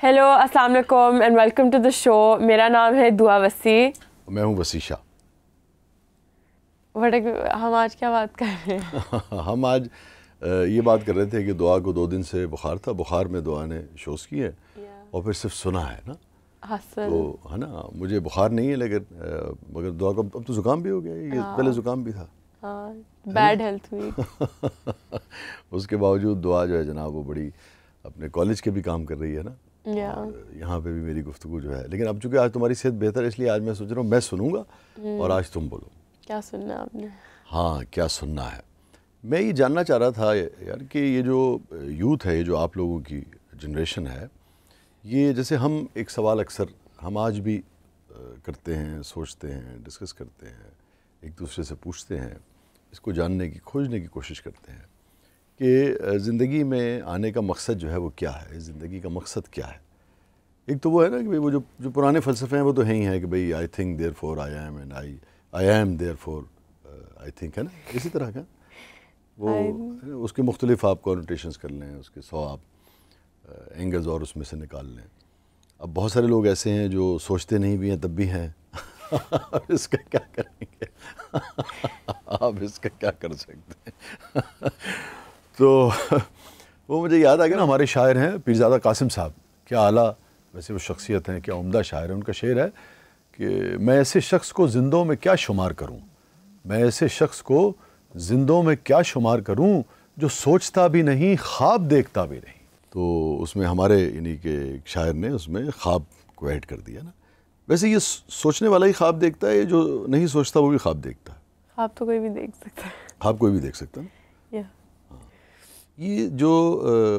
Hello السلام علیکم and welcome to the شو. میرا نام ہے دعا وسیع. میں ہوں وسیع شاہ. ہم آج کیا بات کر رہے ہیں؟ ہم آج یہ بات کر رہے تھے کہ دعا کو 2 دن سے بخار تھا. بخار میں دعا نے شوز کیے اور پھر صرف سنا ہے نا. تو ہے نا, مجھے بخار نہیں ہے لیکن مگر دعا کو اب تو زکام بھی ہو گیا. یہ پہلے زکام بھی تھا, بیڈ ہیلتھ ہوئی. اس کے باوجود دعا جو ہے جناب وہ بڑی اپنے کالج کے بھی کام کر رہی ہے نا. یہاں پہ بھی میری گفتگو جو ہے, لیکن اب چونکہ آج تمہاری صحت بہتر ہے اس لیے آج میں سوچ رہا ہوں میں سنوں گا اور آج تم بولو. کیا سننا ہے آپ نے؟ ہاں کیا سننا ہے. میں یہ جاننا چاہ رہا تھا یار کہ یہ جو یوتھ ہے, یہ جو آپ لوگوں کی جنریشن ہے, یہ جیسے ہم ایک سوال اکثر ہم آج بھی کرتے ہیں, سوچتے ہیں, ڈسکس کرتے ہیں, ایک دوسرے سے پوچھتے ہیں, اس کو جاننے کی کھوجنے کی کوشش کرتے ہیں کہ زندگی میں آنے کا مقصد جو ہے وہ کیا ہے, زندگی کا مقصد کیا ہے. ایک تو وہ ہے نا کہ وہ جو پرانے فلسفے ہیں وہ تو ہیں ہی ہیں کہ بھئی I think therefore I am and I am therefore I think, ہے نا, اسی طرح کا وہ اس کے مختلف آپ کونوٹیشنز کر لیں, اس کے 100 آپ اینگلز اور اس میں سے نکال لیں. اب بہت سارے لوگ ایسے ہیں جو سوچتے نہیں بھی ہیں تب بھی ہیں. اس کا کیا کریں گے آپ, اس کا کیا کر سکتے ہیں. تو وہ مجھے یاد آ گیا نا, ہمارے شاعر ہیں پیرزادہ قاسم صاحب, کیا اعلیٰ ویسے وہ شخصیت ہیں, کیا عمدہ شاعر ہیں. ان کا شعر ہے کہ میں ایسے شخص کو زندوں میں کیا شمار کروں, میں ایسے شخص کو زندوں میں کیا شمار کروں جو سوچتا بھی نہیں خواب دیکھتا بھی نہیں. تو اس میں ہمارے یعنی کہ ایک شاعر نے اس میں خواب کو ایڈ کر دیا نا. ویسے یہ سوچنے والا ہی خواب دیکھتا ہے, جو نہیں سوچتا وہ بھی خواب دیکھتا ہے. خواب تو کوئی بھی دیکھ سکتا ہے. خواب کوئی بھی دیکھ سکتا ہے نا. یہ جو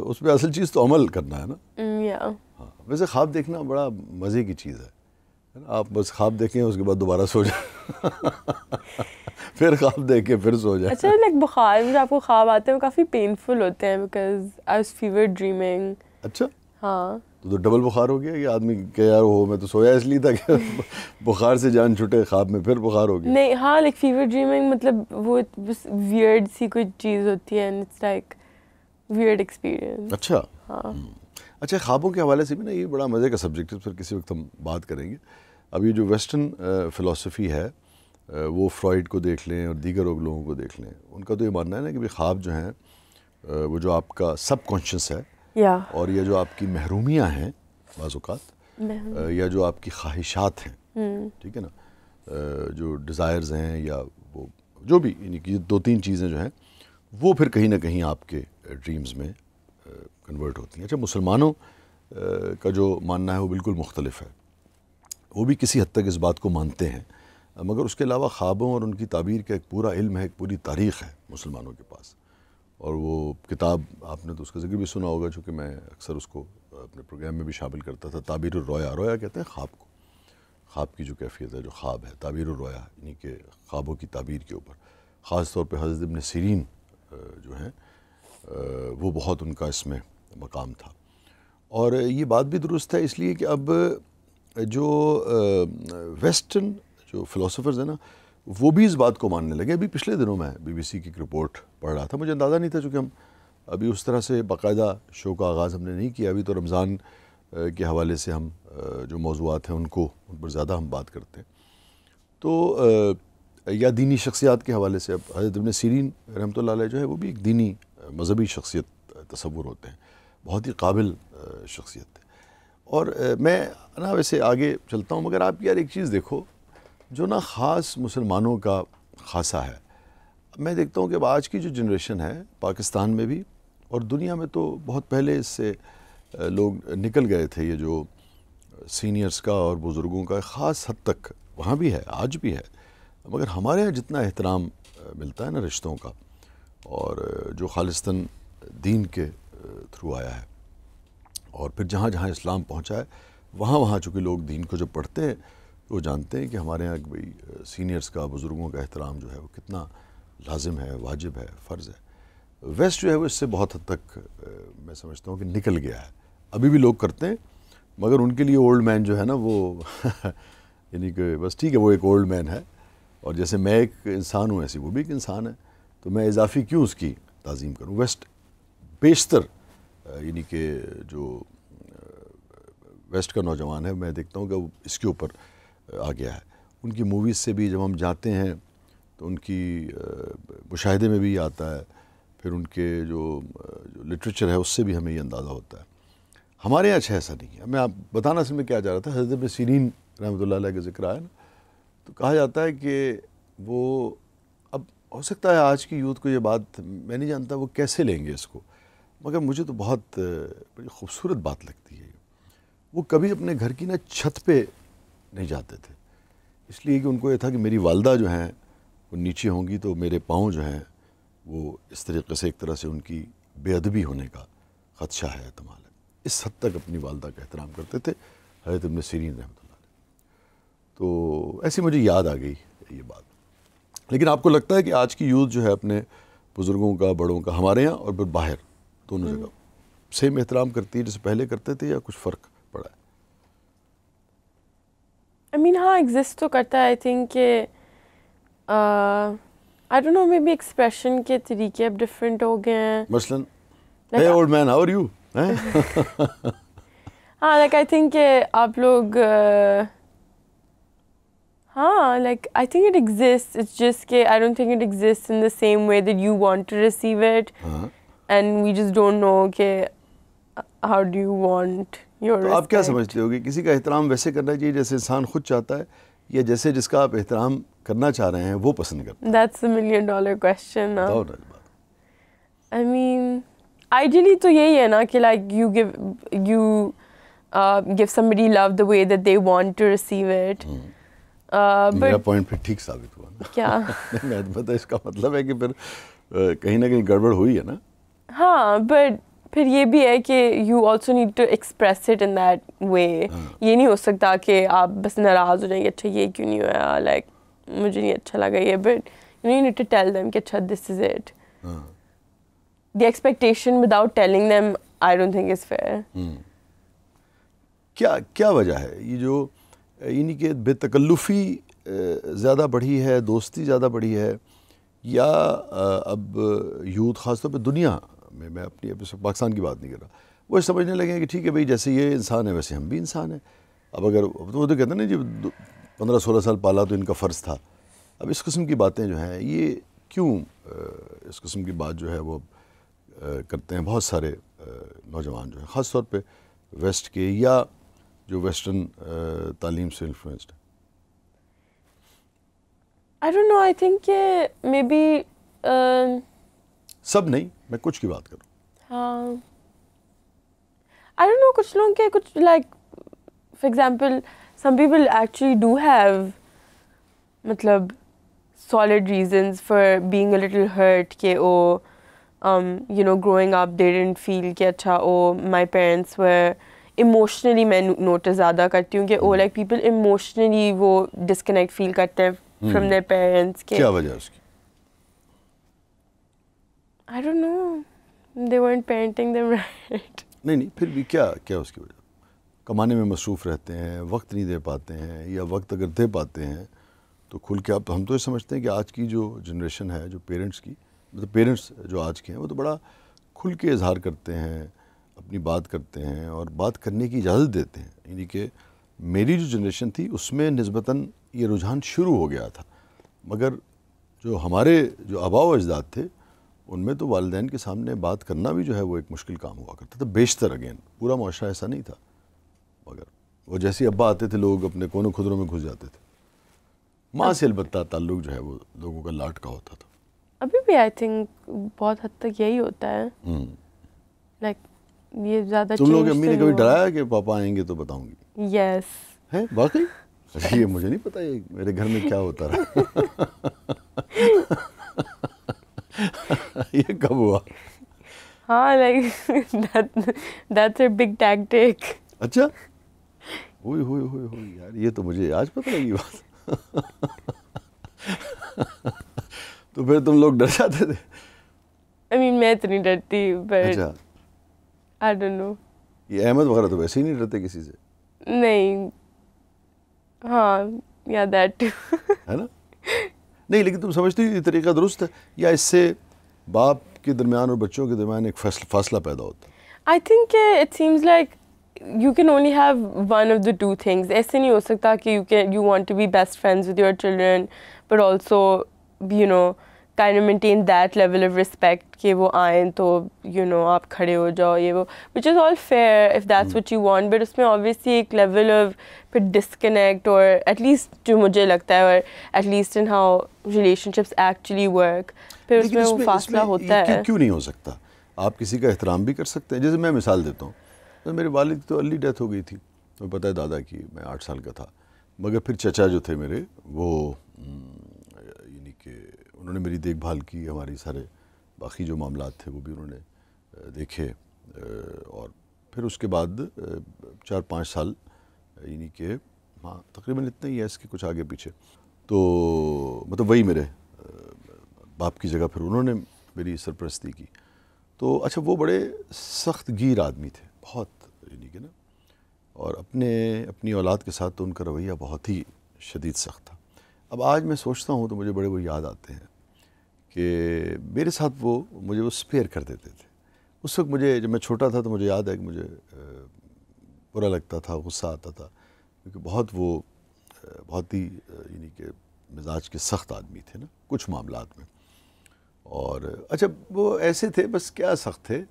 اس میں اصل چیز تو عمل کرنا ہے نا. ہاں ویسے خواب دیکھنا بڑا مزے کی چیز ہے. آپ بس خواب دیکھیں اس کے بعد دوبارہ سو جائیں, پھر خواب دیکھیں پھر سو جائیں. اچھا لائک بخار میں جو آپ کو خواب آتے ہیں وہ کافی پینفل ہوتے ہیں because I was fever dreaming. اچھا ہاں تو ڈبل بخار ہو گیا کہ آدمی کہ یار ہو میں تو سویا اس لیے تھا کہ بخار سے جان چھٹے, خواب میں پھر بخار ہو گیا. نہیں ہاں لائک فیور ڈریمنگ مطلب وہ بس ویئرڈ سی کوئی چیز ہوتی ہے, اٹس لائک ویئرڈ ایکسپیرینس. اچھا ہاں اچھا, خوابوں کے حوالے سے بھی نا یہ بڑا مزے کا سبجیکٹ ہے, پھر کسی وقت ہم بات کریں گے. اب یہ جو ویسٹرن فلسفی ہے وہ فرائڈ کو دیکھ لیں اور دیگر لوگوں کو دیکھ لیں, ان کا تو یہ ماننا ہے نا کہ خواب جو ہیں وہ جو آپ کا سب کانشیس ہے اور یہ جو آپ کی محرومیاں ہیں بعض اوقات یا جو آپ کی خواہشات ہیں, ٹھیک ہے نا, جو ڈیزائرز ہیں یا وہ جو بھی یعنی کہ 2-3 چیزیں جو ہیں وہ پھر کہیں نہ کہیں آپ کے ڈریمز میں کنورٹ ہوتی ہیں. اچھا مسلمانوں کا جو ماننا ہے وہ بالکل مختلف ہے. وہ بھی کسی حد تک اس بات کو مانتے ہیں, مگر اس کے علاوہ خوابوں اور ان کی تعبیر کا ایک پورا علم ہے, ایک پوری تاریخ ہے مسلمانوں کے پاس. اور وہ کتاب آپ نے تو اس کا ذکر بھی سنا ہوگا, چونکہ میں اکثر اس کو اپنے پروگرام میں بھی شامل کرتا تھا. تعبیر الرؤیا, رویا کہتے ہیں خواب کو, خواب کی جو کیفیت ہے جو خواب ہے, تعبیر الرؤیا یعنی کہ خوابوں کی تعبیر کے اوپر خاص طور پہ حضرت ابن سیرین جو ہیں وہ بہت ان کا اس میں مقام تھا. اور یہ بات بھی درست ہے اس لیے کہ اب جو ویسٹرن جو فلسفرز ہیں نا وہ بھی اس بات کو ماننے لگے. ابھی پچھلے دنوں میں BBC کی ایک رپورٹ پڑھ رہا تھا, مجھے اندازہ نہیں تھا چونکہ ہم ابھی اس طرح سے باقاعدہ شو کا آغاز ہم نے نہیں کیا. ابھی تو رمضان کے حوالے سے ہم جو موضوعات ہیں ان پر زیادہ ہم بات کرتے ہیں, تو یا دینی شخصیات کے حوالے سے. اب حضرت ابن سیرین رحمۃ اللہ علیہ جو ہے وہ بھی ایک دینی مذہبی شخصیت تصور ہوتے ہیں, بہت ہی قابل شخصیت ہے. اور میں نا ویسے آگے چلتا ہوں, مگر آپ یار ایک چیز دیکھو جو نا خاص مسلمانوں کا خاصہ ہے. میں دیکھتا ہوں کہ اب آج کی جو جنریشن ہے پاکستان میں بھی اور دنیا میں تو بہت پہلے اس سے لوگ نکل گئے تھے, یہ جو سینئرز کا اور بزرگوں کا خاص حد تک وہاں بھی ہے, آج بھی ہے, مگر ہمارے یہاں جتنا احترام ملتا ہے نا رشتوں کا, اور جو خالصتاً دین کے تھرو آیا ہے, اور پھر جہاں جہاں اسلام پہنچا ہے وہاں وہاں چونکہ لوگ دین کو جب پڑھتے ہیں تو وہ جانتے ہیں کہ ہمارے یہاں بھئی سینئرز کا, بزرگوں کا احترام جو ہے وہ کتنا لازم ہے, واجب ہے, فرض ہے. ویسٹ جو ہے وہ اس سے بہت حد تک میں سمجھتا ہوں کہ نکل گیا ہے. ابھی بھی لوگ کرتے ہیں مگر ان کے لیے اولڈ مین جو ہے نا وہ یعنی کہ بس ٹھیک ہے وہ ایک اولڈ مین ہے, اور جیسے میں ایک انسان ہوں ایسی وہ بھی ایک انسان ہے, تو میں اضافی کیوں اس کی تعظیم کروں. ویسٹ بیشتر یعنی کہ جو ویسٹ کا نوجوان ہے، میں دیکھتا ہوں کہ وہ اس کے اوپر آ گیا ہے. ان کی موویز سے بھی جب ہم جاتے ہیں تو ان کی مشاہدے میں بھی یہ آتا ہے، پھر ان کے جو لٹریچر ہے اس سے بھی ہمیں یہ اندازہ ہوتا ہے. ہمارے یہاں ایسا نہیں ہے. میں آپ بتانا اصل میں کیا چاہ رہا تھا، حضرت ابن سیرین رحمۃ اللہ علیہ کا ذکر آیا نا، تو کہا جاتا ہے کہ وہ، اب ہو سکتا ہے آج کی یوتھ کو یہ بات میں نہیں جانتا وہ کیسے لیں گے اس کو، مگر مجھے تو بہت بڑی خوبصورت بات لگتی ہے. وہ کبھی اپنے گھر کی نا چھت پہ نہیں جاتے تھے، اس لیے کہ ان کو یہ تھا کہ میری والدہ جو ہیں وہ نیچے ہوں گی تو میرے پاؤں جو ہیں وہ اس طریقے سے ایک طرح سے ان کی بے ادبی ہونے کا خدشہ ہے، احتمال ہے. اس حد تک اپنی والدہ کا احترام کرتے تھے حضرت ابن سیرین رحمۃ اللہ علیہ. تو ایسی مجھے یاد آ گئی یہ بات. لیکن آپ کو لگتا ہے کہ آج کی یوتھ جو ہے اپنے بزرگوں کا، بڑوں کا، ہمارے یہاں اور پھر باہر دونوں جگہ سیم احترام کرتی ہے جیسے پہلے کرتے تھے، یا کچھ فرق پڑا ہے؟ I mean ہاں ایگزسٹ تو کرتا ہے. آئی تھنک کہ I don't know maybe expression کے طریقے اب ڈفرینٹ ہو گئے ہیں. مثلاً hey old man how are you؟ ہاں لائک آئی تھنک کہ آپ لوگ ہاں like I think it exist, it's just کہ I don't think it exist in the same way that you want to receive it, and we just don't know کہ how do you want your. تو آپ کیا سمجھتے ہو کہ کسی کا احترام ویسے کرنا چاہیے جیسے انسان خود چاہتا ہے، یا جیسے جس کا آپ احترام کرنا چاہ رہے ہیں وہ پسند کرتے ہیں؟ That's a $1 million question. بتاؤ نا اس بات. I mean آئیڈیلی تو یہی ہے نا کہ like you give somebody love the way that they want to receive it. میرا پوائنٹ پھر ٹھیک ثابت ہوا نا. کیا؟ میں پتہ اس کا مطلب ہے کہ پھر کہیں نہ کہیں گڑبڑ ہوئی ہے نا. ہاں بٹ پھر یہ بھی ہے کہ you also need to express it in that way. یہ نہیں ہو سکتا کہ آپ بس ناراض ہو جائیں گے اچھا یہ کیوں نہیں ہوا، لائک مجھے نہیں اچھا لگا یہ، but you need to tell them کہ اچھا this is it. The expectation without telling them I don't think is fair. کیا وجہ ہے یہ جو یعنی کہ بے تکلفی زیادہ بڑھی ہے، دوستی زیادہ بڑھی ہے، یا اب یوتھ خاص طور پہ دنیا میں اپنی پاکستان کی بات نہیں کر رہا، وہ سمجھنے لگے ہیں کہ ٹھیک ہے بھائی جیسے یہ انسان ہے ویسے ہم بھی انسان ہیں. اب اگر وہ تو کہتے ہیں نا جی 15-16 سال پالا تو ان کا فرض تھا. اب اس قسم کی باتیں جو ہیں یہ کیوں اس قسم کی بات جو ہے وہ کرتے ہیں بہت سارے نوجوان جو ہیں، خاص طور پہ ویسٹ کے یا جو ویسٹرن تعلیم سے انفلوئنسڈ ہیں؟ آئی ڈونٹ نو، آئی تھنک کہ مے بی سب نہیں، میں کچھ کی بات کروں. ہاں آئی ڈونٹ نو، کچھ لوگوں کے کچھ like for example some people actually do have مطلب solid reasons for being a little hurt کہ you know growing up they didn't feel کہ اچھا my parents were emotionally میں notice زیادہ کرتی ہوں کہ like people emotionally وہ disconnect feel کرتے ہیں from their parents. کیا وجہ ہے اس کی؟ I don't know, they weren't parenting them right. نہیں پھر بھی کیا اس کی وجہ؟ کمانے میں مصروف رہتے ہیں، وقت نہیں دے پاتے ہیں، یا وقت اگر دے پاتے ہیں تو کھل کے. اب ہم تو یہ سمجھتے ہیں کہ آج کی جو جنریشن ہے، جو پیرنٹس کی مطلب پیرنٹس جو آج کے ہیں وہ تو بڑا کھل کے اظہار کرتے ہیں، اپنی بات کرتے ہیں اور بات کرنے کی اجازت دیتے ہیں. یعنی کہ میری جو جنریشن تھی اس میں نسبتاً یہ رجحان شروع ہو گیا تھا، مگر جو ہمارے جو آباء و اجداد تھے ان میں تو والدین کے سامنے بات کرنا بھی جو ہے وہ ایک مشکل کام ہوا کرتا تھا. بیشتر اگین پورا معاشرہ ایسا نہیں تھا، مگر وہ جیسے ابا آتے تھے لوگ اپنے کونوں خدروں میں گھس جاتے تھے. ماں سے البتہ تعلق جو ہے وہ لوگوں کا لاٹ کا ہوتا تھا. ابھی بھی آئی تھنک بہت حد تک یہی ہوتا ہے. لائک یہ زیادہ تم لوگ امی نے کبھی ڈرایا کہ پاپا آئیں گے تو بتاؤں گی؟ یس. ہے واقعی؟ یہ مجھے نہیں پتا یہ میرے گھر میں کیا ہوتا رہا. یہ کب ہوا؟ ہاں like that's a big tactic. اچھا ہوئی یار، یہ تو مجھے آج پتہ لگی بات. تو پھر تم لوگ ڈر جاتے تھے؟ I mean میں اتنی ڈرتی but اچھا I don't know. یہ احمد وغیرہ تو ویسے ہی نہیں ڈرتے کسی سے؟ نہیں ہاں یا دیٹ ہے نا. نہیں لیکن تم سمجھتے ہو یہ طریقہ درست ہے، یا اس سے باپ کے درمیان اور بچوں کے درمیان ایک فاصلہ پیدا ہوتا ہے؟ I think it seems like you can only have one of the two things. ایسے نہیں ہو سکتا کہ you want to be best friends with your children but also you know kind of maintain that level of respect کہ وہ آئیں تو you know آپ کھڑے ہو جاؤ یہ وہ, which is all fair if that's what you want, but اس میں obviously ایک level of disconnect or at least جو مجھے لگتا ہے or at least in how relationships actually work پھر اس میں وہ فاصلہ ہوتا ہے. کیوں نہیں ہو سکتا؟ آپ کسی کا احترام بھی کر سکتے ہیں. جیسے میں مثال دیتا ہوں, میرے والد کی تو ارلی ڈیتھ ہو گئی تھی, مجھے پتہ ہے دادا کی, میں 8 سال کا تھا, مگر پھر چچا جو تھے میرے وہ یعنی کہ انہوں نے میری دیکھ بھال کی, ہماری سارے باقی جو معاملات تھے وہ بھی انہوں نے دیکھے, اور پھر اس کے بعد 4-5 سال یعنی کہ ہاں تقریباً اتنا ہی ہے, اس کے کچھ آگے پیچھے, تو مطلب وہی میرے باپ کی جگہ پھر انہوں نے میری سرپرستی کی. تو اچھا وہ بڑے سخت گیر آدمی تھے بہت, یعنی کہ نا, اور اپنی اولاد کے ساتھ تو ان کا رویہ بہت ہی شدید سخت تھا. اب آج میں سوچتا ہوں تو مجھے بڑے وہ یاد آتے ہیں کہ میرے ساتھ مجھے وہ اسپیئر کر دیتے تھے. اس وقت مجھے, جب میں چھوٹا تھا تو مجھے یاد ہے کہ مجھے برا لگتا تھا, غصہ آتا تھا, کیونکہ بہت ہی یعنی کہ مزاج کے سخت آدمی تھے نا کچھ معاملات میں. اور اچھا وہ ایسے تھے, بس کیا سخت تھے,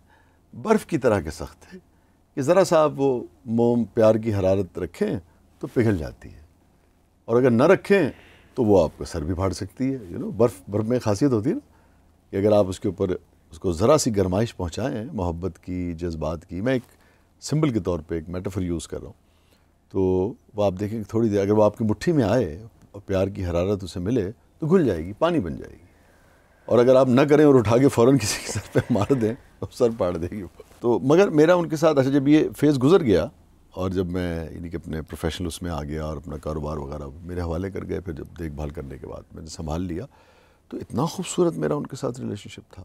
برف کی طرح کے سخت تھے کہ ذرا سا آپ وہ موم پیار کی حرارت رکھیں تو پگھل جاتی ہے, اور اگر نہ رکھیں تو وہ آپ کا سر بھی پھاڑ سکتی ہے. یو نو برف میں خاصیت ہوتی ہے نا کہ اگر آپ اس کے اوپر اس کو ذرا سی گرمائش پہنچائیں محبت کی, جذبات کی, میں ایک سمبل کے طور پہ ایک میٹافر یوز کر رہا ہوں, تو وہ آپ دیکھیں کہ تھوڑی دیر اگر وہ آپ کی مٹھی میں آئے اور پیار کی حرارت اسے ملے تو گھل جائے گی, پانی بن جائے گی, اور اگر آپ نہ کریں اور اٹھا کے فوراً کسی کے سر پہ مار دیں تو سر پاڑ دے گی. تو مگر میرا ان کے ساتھ, اچھا جب یہ فیز گزر گیا اور جب میں یعنی کہ اپنے پروفیشنل اس میں آ گیا اور اپنا کاروبار وغیرہ میرے حوالے کر گئے, پھر جب دیکھ بھال کرنے کے بعد میں نے سنبھال لیا, تو اتنا خوبصورت میرا ان کے ساتھ ریلیشن شپ تھا.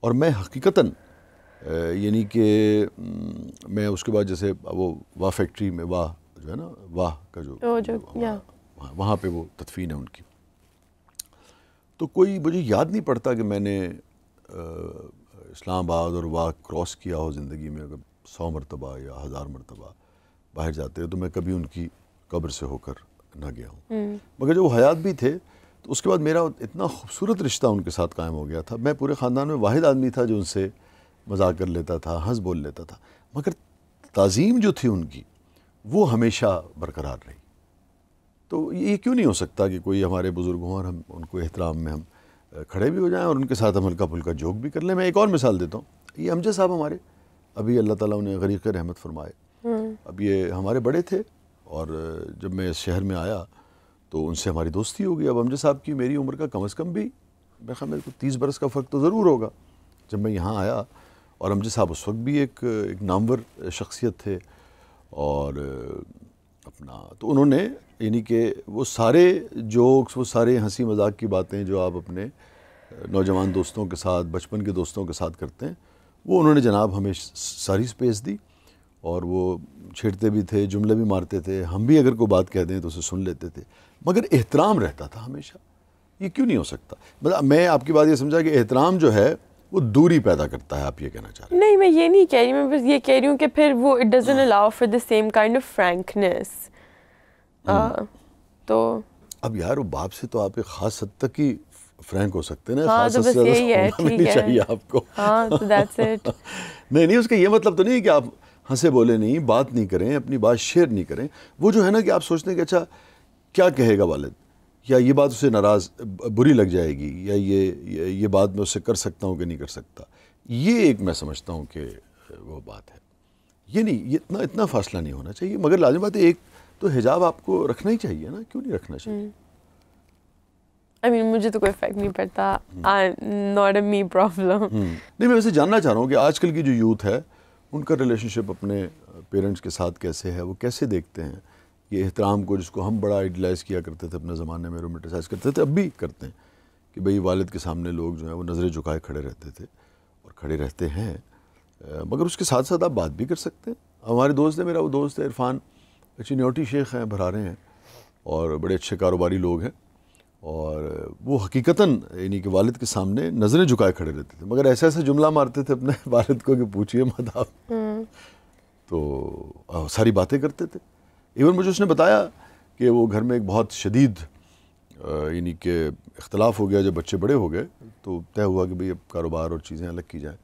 اور میں حقیقتاً یعنی کہ میں اس کے بعد جیسے وہ واہ فیکٹری میں, واہ جو ہے نا, واہ کا جو وہاں پہ وہ تدفین ہے ان کی, تو کوئی مجھے یاد نہیں پڑتا کہ میں نے اسلام آباد اور واہ کراس کیا ہو زندگی میں. اگر 100 مرتبہ یا 1000 مرتبہ باہر جاتے ہیں تو میں کبھی ان کی قبر سے ہو کر نہ گیا ہوں. مگر جب وہ حیات بھی تھے تو اس کے بعد میرا اتنا خوبصورت رشتہ ان کے ساتھ قائم ہو گیا تھا. میں پورے خاندان میں واحد آدمی تھا جو ان سے مذاق کر لیتا تھا, ہنس بول لیتا تھا, مگر تعظیم جو تھی ان کی وہ ہمیشہ برقرار رہی. تو یہ کیوں نہیں ہو سکتا کہ کوئی ہمارے بزرگ ہوں اور ہم ان کو احترام میں ہم کھڑے بھی ہو جائیں اور ان کے ساتھ ہم ہلکا پھلکا جوک بھی کر لیں. میں ایک اور مثال دیتا ہوں, یہ امجد صاحب ہمارے ابھی اللہ تعالیٰ انہیں غریق رحمت فرمائے, اب یہ ہمارے بڑے تھے, اور جب میں اس شہر میں آیا تو ان سے ہماری دوستی ہو گئی. اب امجد صاحب کی میری عمر کا کم از کم بھی میرے کو 30 برس کا فرق تو ضرور ہوگا جب میں یہاں آیا, اور امجد صاحب اس وقت بھی ایک نامور شخصیت تھے. اور تو انہوں نے یعنی کہ وہ سارے جوکس, وہ سارے ہنسی مذاق کی باتیں جو آپ اپنے نوجوان دوستوں کے ساتھ, بچپن کے دوستوں کے ساتھ کرتے ہیں, وہ انہوں نے جناب ہمیں ساری سپیس دی, اور وہ چھیڑتے بھی تھے, جملے بھی مارتے تھے, ہم بھی اگر کوئی بات کہہ دیں تو اسے سن لیتے تھے, مگر احترام رہتا تھا ہمیشہ. یہ کیوں نہیں ہو سکتا؟ مطلب میں آپ کی بات یہ سمجھا کہ احترام جو ہے وہ دوری پیدا کرتا ہے, آپ یہ کہنا چاہ رہے ہیں؟ نہیں, میں یہ نہیں کہہ رہی, میں بس یہ کہہ رہی ہوں کہ پھر وہ it doesn't allow for the same kind of frankness. تو اب یار وہ باپ سے تو آپ ایک خاص حد تک ہی فرینک ہو سکتے ہیں نا, ہاں, خاص تو حد بس سے یہی ہے, ہونا بھی نہیں چاہیے آپ کو. ہاں, تو دیٹس اٹ. نہیں, اس کا یہ مطلب تو نہیں کہ آپ ہنسے بولے نہیں, بات نہیں کریں, اپنی بات شیئر نہیں کریں. وہ جو ہے نا کہ آپ سوچتے ہیں کہ اچھا کیا کہے گا والد, یا یہ بات اسے ناراض بری لگ جائے گی, یا یہ بات میں اسے کر سکتا ہوں کہ نہیں کر سکتا. یہ ایک میں سمجھتا ہوں کہ وہ بات ہے. یہ نہیں, یہ اتنا فاصلہ نہیں ہونا چاہیے. مگر لازم بات ہے ایک تو حجاب آپ کو رکھنا ہی چاہیے نا, کیوں نہیں رکھنا چاہیے؟ مجھے تو کوئی فرق نہیں پڑتا, not a me problem. نہیں, میں ویسے جاننا چاہ رہا ہوں کہ آج کل کی جو یوتھ ہے ان کا ریلیشن شپ اپنے پیرنٹس کے ساتھ کیسے ہے, وہ کیسے دیکھتے ہیں یہ احترام کو, جس کو ہم بڑا آئیڈیلائز کیا کرتے تھے اپنے زمانے میں, رومانٹیسائز کرتے تھے, اب بھی کرتے ہیں کہ بھئی والد کے سامنے لوگ جو ہیں وہ نظریں جھکائے کھڑے رہتے تھے اور کھڑے رہتے ہیں, مگر اس کے ساتھ ساتھ آپ بات بھی کر سکتے ہیں. ہمارے دوست ہیں, میرا وہ دوست ہے عرفان, چنیوٹی شیخ ہیں, بھرارے ہیں, اور بڑے اچھے کاروباری لوگ ہیں, اور وہ حقیقتاً یعنی کہ والد کے سامنے نظریں جھکائے کھڑے رہتے تھے, مگر ایسا جملہ مارتے تھے اپنے والد کو کہ پوچھئے مت آپ. تو ساری باتیں کرتے تھے. ایون مجھے اس نے بتایا کہ وہ گھر میں ایک بہت شدید یعنی کہ اختلاف ہو گیا جب بچے بڑے ہو گئے, تو طے ہوا کہ بھئی اب کاروبار اور چیزیں الگ کی جائیں.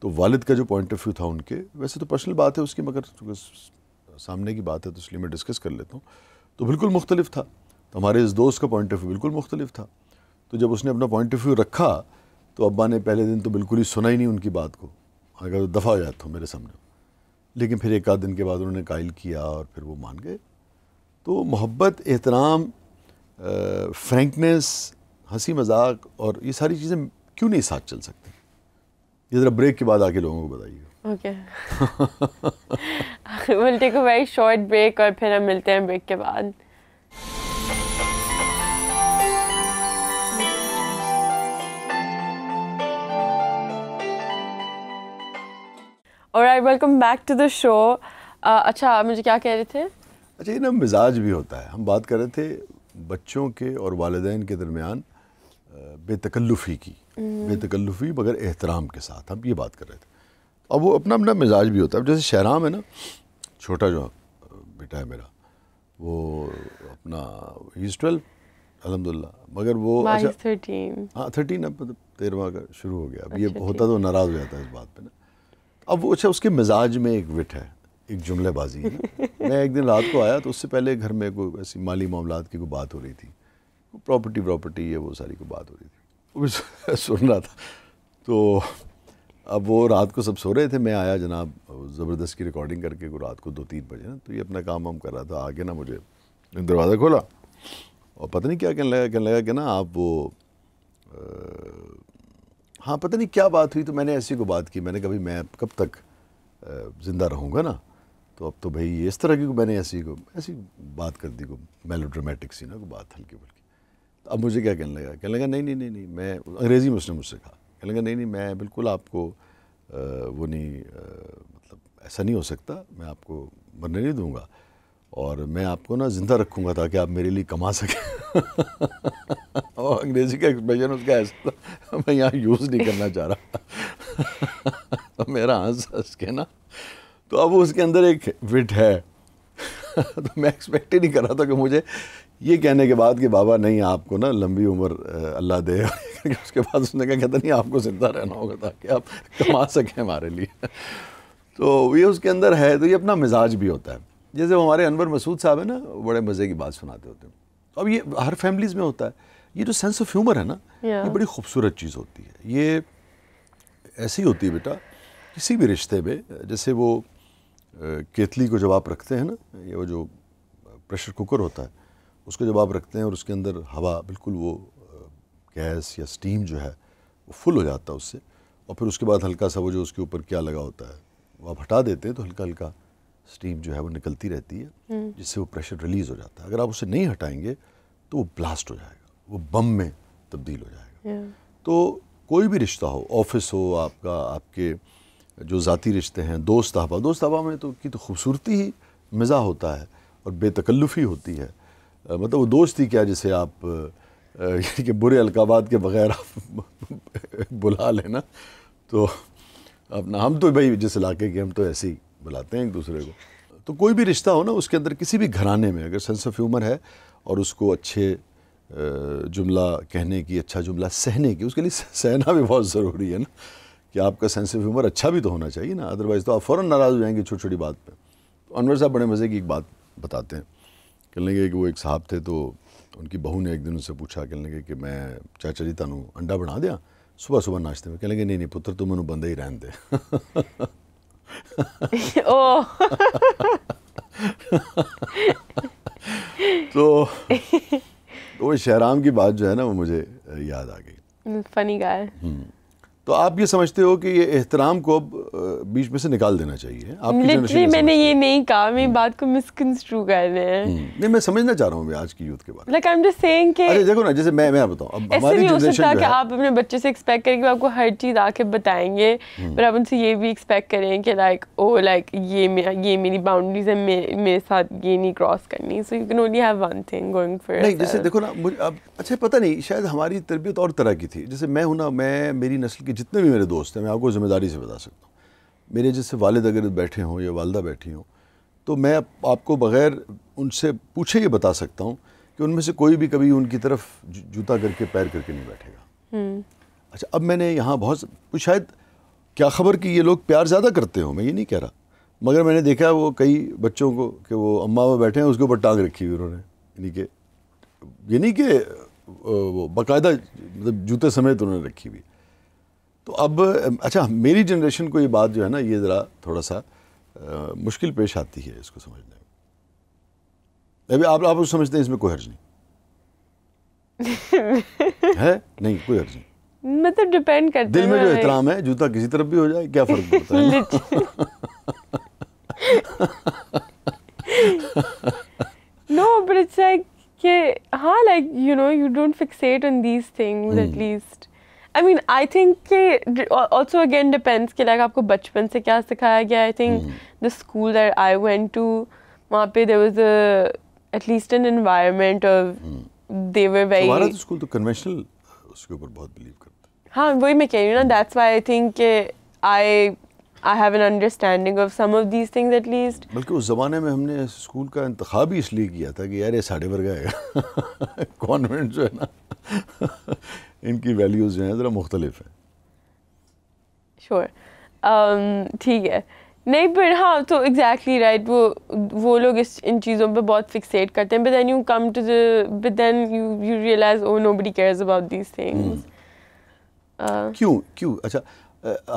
تو والد کا جو پوائنٹ آف ویو تھا ان کے, ویسے تو پرسنل بات ہے اس کی, مگر سامنے کی بات ہے تو اس لیے میں ڈسکس کر لیتا ہوں, تو بالکل مختلف تھا. تو ہمارے اس دوست کا پوائنٹ آف ویو بالکل مختلف تھا. تو جب اس نے اپنا پوائنٹ آف ویو رکھا تو ابا نے پہلے دن تو بالکل ہی سنا ہی نہیں ان کی بات کو, اگر دفعہ ہو جاتا ہوں میرے سامنے. لیکن پھر ایک آدھ دن کے بعد انہوں نے قائل کیا اور پھر وہ مان گئے. تو محبت, احترام, فرینکنیس, ہنسی مذاق اور یہ ساری چیزیں کیوں نہیں ساتھ چل سکتی؟ یہ ذرا بریک کے بعد آ کے لوگوں کو بتائیے. Okay, we'll take a very short break اور پھر ہم ملتے ہیں بریک کے بعد. Alright, welcome back to the show. اچھا, مجھے کیا کہہ رہے تھے؟ اچھا, یہ نا مزاج بھی ہوتا ہے. ہم بات کر رہے تھے بچوں کے اور والدین کے درمیان بے تکلفی کی, بے تکلفی مگر احترام کے ساتھ, ہم یہ بات کر رہے تھے. اب وہ اپنا اپنا مزاج بھی ہوتا ہے. اب جیسے شہرام ہے نا, چھوٹا جو بیٹا ہے میرا, وہ اپنا ہی از 12 الحمدللہ, مگر وہ 13. ہاں 13, اب مطلب 13واں کا شروع ہو گیا. اب یہ ہوتا تو ناراض ہو جاتا ہے اس بات پہ نا. اب وہ اچھا, اس کے مزاج میں ایک وٹ ہے, ایک جملے بازی ہے. میں ایک دن رات کو آیا تو اس سے پہلے گھر میں کوئی ایسی مالی معاملات کی کوئی بات ہو رہی تھی, پراپرٹی ہے وہ ساری کوئی بات ہو رہی تھی, وہ بھی سن رہا تھا. تو اب وہ رات کو سب سو رہے تھے, میں آیا جناب زبردست کی ریکارڈنگ کر کے رات کو 2-3 بجے نا, تو یہ اپنا کام کر رہا تھا. آگے نا مجھے دروازہ کھولا اور پتہ نہیں کیا کہنے لگا کہ نا آپ وہ ہاں پتہ نہیں کیا بات ہوئی. تو میں نے ایسی کو بات کی, میں نے کہا بھائی میں کب تک زندہ رہوں گا نا, تو اب تو بھائی اس طرح کی میں نے ایسی بات کر دی, کو میلو ڈرامیٹک سی نا کوئی بات ہلکی پھلکی. تو اب مجھے کیا کہنے لگا نہیں میں انگریزی میں اس نے مجھ سے کہا, کہنے لگا نہیں میں بالکل آپ کو وہ نہیں, مطلب ایسا نہیں ہو سکتا, میں آپ کو مرنے نہیں دوں گا اور میں آپ کو نا زندہ رکھوں گا تاکہ آپ میرے لیے کما سکیں. اور انگریزی کا ایکسپریشن اس کا ایسا تھا, میں یہاں یوز نہیں کرنا چاہ رہا. میرا ہنس کے نا, تو اب اس کے اندر ایک وٹ ہے. تو میں ایکسپیکٹ ہی نہیں کر رہا تھا کہ مجھے یہ کہنے کے بعد کہ بابا نہیں آپ کو نا لمبی عمر اللہ دے, اس کے بعد اس نے کہتا نہیں آپ کو زندہ رہنا ہوگا تاکہ آپ کما سکیں ہمارے لیے. تو یہ اس کے اندر ہے. تو یہ اپنا مزاج بھی ہوتا ہے. جیسے ہمارے انور مسعود صاحب ہیں نا, بڑے مزے کی بات سناتے ہوتے ہیں. اب یہ ہر فیملیز میں ہوتا ہے. یہ جو سینس آف ہیومر ہے نا, یہ بڑی خوبصورت چیز ہوتی ہے. یہ ایسی ہوتی ہے بیٹا کسی بھی رشتے میں, جیسے وہ کیتلی کو جب آپ رکھتے ہیں نا, یہ وہ جو پریشر کوکر ہوتا ہے اس کو جب آپ رکھتے ہیں اور اس کے اندر ہوا بالکل وہ گیس یا سٹیم جو ہے وہ فل ہو جاتا ہے اس سے, اور پھر اس کے بعد ہلکا سا وہ جو اس کے اوپر کیا لگا ہوتا ہے وہ آپ ہٹا دیتے ہیں تو ہلکا ہلکا سٹیم جو ہے وہ نکلتی رہتی ہے, جس سے وہ پریشر ریلیز ہو جاتا ہے. اگر آپ اسے نہیں ہٹائیں گے تو وہ بلاسٹ ہو جائے گا, وہ بم میں تبدیل ہو جائے گا. تو کوئی بھی رشتہ ہو, آفس ہو آپ کا, آپ کے جو ذاتی رشتے ہیں, دوست احباب میں تو کی تو خوبصورتی ہی مزاح ہوتا ہے اور بے تکلفی ہوتی ہے. مطلب وہ دوستی کیا جسے آپ کہ برے القابات کے بغیر آپ بلا لینا. تو اپنا ہم تو بھائی جس علاقے کے ہم تو ایسے ہی بلاتے ہیں ایک دوسرے کو. تو کوئی بھی رشتہ ہو نا, اس کے اندر کسی بھی گھرانے میں اگر سینس آف ہیومر ہے اور اس کو اچھے جملہ کہنے کی, اچھا جملہ سہنے کی, اس کے لیے سہنا بھی بہت ضروری ہے نا, کہ آپ کا سینس آف ہیومر اچھا بھی تو ہونا چاہیے نا, ادروائز تو آپ فوراً ناراض ہو جائیں گے چھوٹی چھوٹی بات پہ. تو انور صاحب بڑے مزے کی ایک بات بتاتے ہیں. کہنے لگے کہ وہ ایک صاحب تھے, تو ان کی بہو نے ایک دن ان سے پوچھا, کہنے لگے کہ میں چاچا جی تانوں انڈا بنا دیا صبح صبح ناشتے میں. کہنے لگے نہیں پتر تو مینوں بندے ہی رہن دے. تو وہ شہرام کی بات جو ہے نا وہ مجھے یاد آ گئی. فنی گائے. تو آپ یہ سمجھتے ہو کہ یہ احترام کو اب بیچ میں سے نکال دینا چاہیے؟ آپ کی جنریشن میں نے یہ نہیں کہا, میں بات کو مسکنسٹرو کر رہے ہیں. نہیں میں سمجھنا چاہ رہا ہوں آج کی یوتھ کے بارے میں. Like I am just seeing کہ دیکھو نا, جیسے میں بتاؤں, اب ہماری جنریشن جو ہے, آپ اپنے بچے سے ایکسپیکٹ کریں کہ آپ کو ہر چیز آ کے بتائیں گے, پر آپ ان سے یہ بھی ایکسپیکٹ کریں کہ لائک یہ میری باؤنڈریز ہیں, میرے ساتھ یہ نہیں کراس کرنی. So you can only have one thing going for. نہیں جیسے دیکھو نا, اب اچھا پتہ نہیں شاید ہماری تربیت اور طرح کی تھی. جیسے میں ہوں نا, میری نسل کے جتنے بھی میرے دوست ہیں, میں آپ کو ذمہ داری سے بتا سکتا ہوں, میرے جیسے والد اگر بیٹھے ہوں یا والدہ بیٹھی ہوں تو میں آپ کو بغیر ان سے پوچھے یہ بتا سکتا ہوں کہ ان میں سے کوئی بھی کبھی ان کی طرف جوتا کر کے پیر کر کے نہیں بیٹھے گا. اچھا اب میں نے یہاں بہت شاید کیا خبر کہ یہ لوگ پیار زیادہ کرتے ہوں, میں یہ نہیں کہہ رہا, مگر میں نے دیکھا وہ کئی بچوں کو کہ وہ اماں وہ بیٹھے ہیں اس کے اوپر ٹانگ رکھی ہوئی انہوں نے, یعنی کہ یہ نہیں کہ وہ باقاعدہ مطلب جوتے سمیت انہوں نے رکھی ہوئی. تو اب اچھا میری جنریشن کو یہ بات جو ہے نا یہ ذرا تھوڑا سا مشکل پیش آتی ہے اس کو سمجھنے میں. ابھی آپ سمجھتے ہیں اس میں کوئی حرج نہیں ہے, نہیں کوئی حرج نہیں, مطلب ڈیپینڈ کرتا ہے دل میں جو احترام ہے جوتا کسی طرف بھی ہو جائے کیا فرق پڑتا ہے. No, but it's like کہ ہاں like you know you don't fixate on these things at least. I mean I think کہ also again depends کہ like آپ کو بچپن سے کیا سکھایا گیا. I think the school that I went to وہاں پہ there was at least an environment of they were very. ہمارا تو اسکول تو کنونشنل اس کے اوپر بہت بلیو کرتا ہے. ہاں وہی میں کہہ رہی ہوں نا, that's why I think کہ I have an understanding of some of these things at least. بلکہ اس زمانے میں ہم نے اسکول کا انتخاب ہی اس لیے کیا تھا کہ یار یہ ساڑھے ورگا ہے, کانوینٹ جو ہے نا ان کی ویلیوز جو ہیں ذرا مختلف ہیں. Sure. ٹھیک ہے, نہیں but ہاں تو exactly right, وہ لوگ ان چیزوں پہ بہت فکسیٹ کرتے ہیں, but then you come to but then you realize oh nobody cares about these things. کیوں اچھا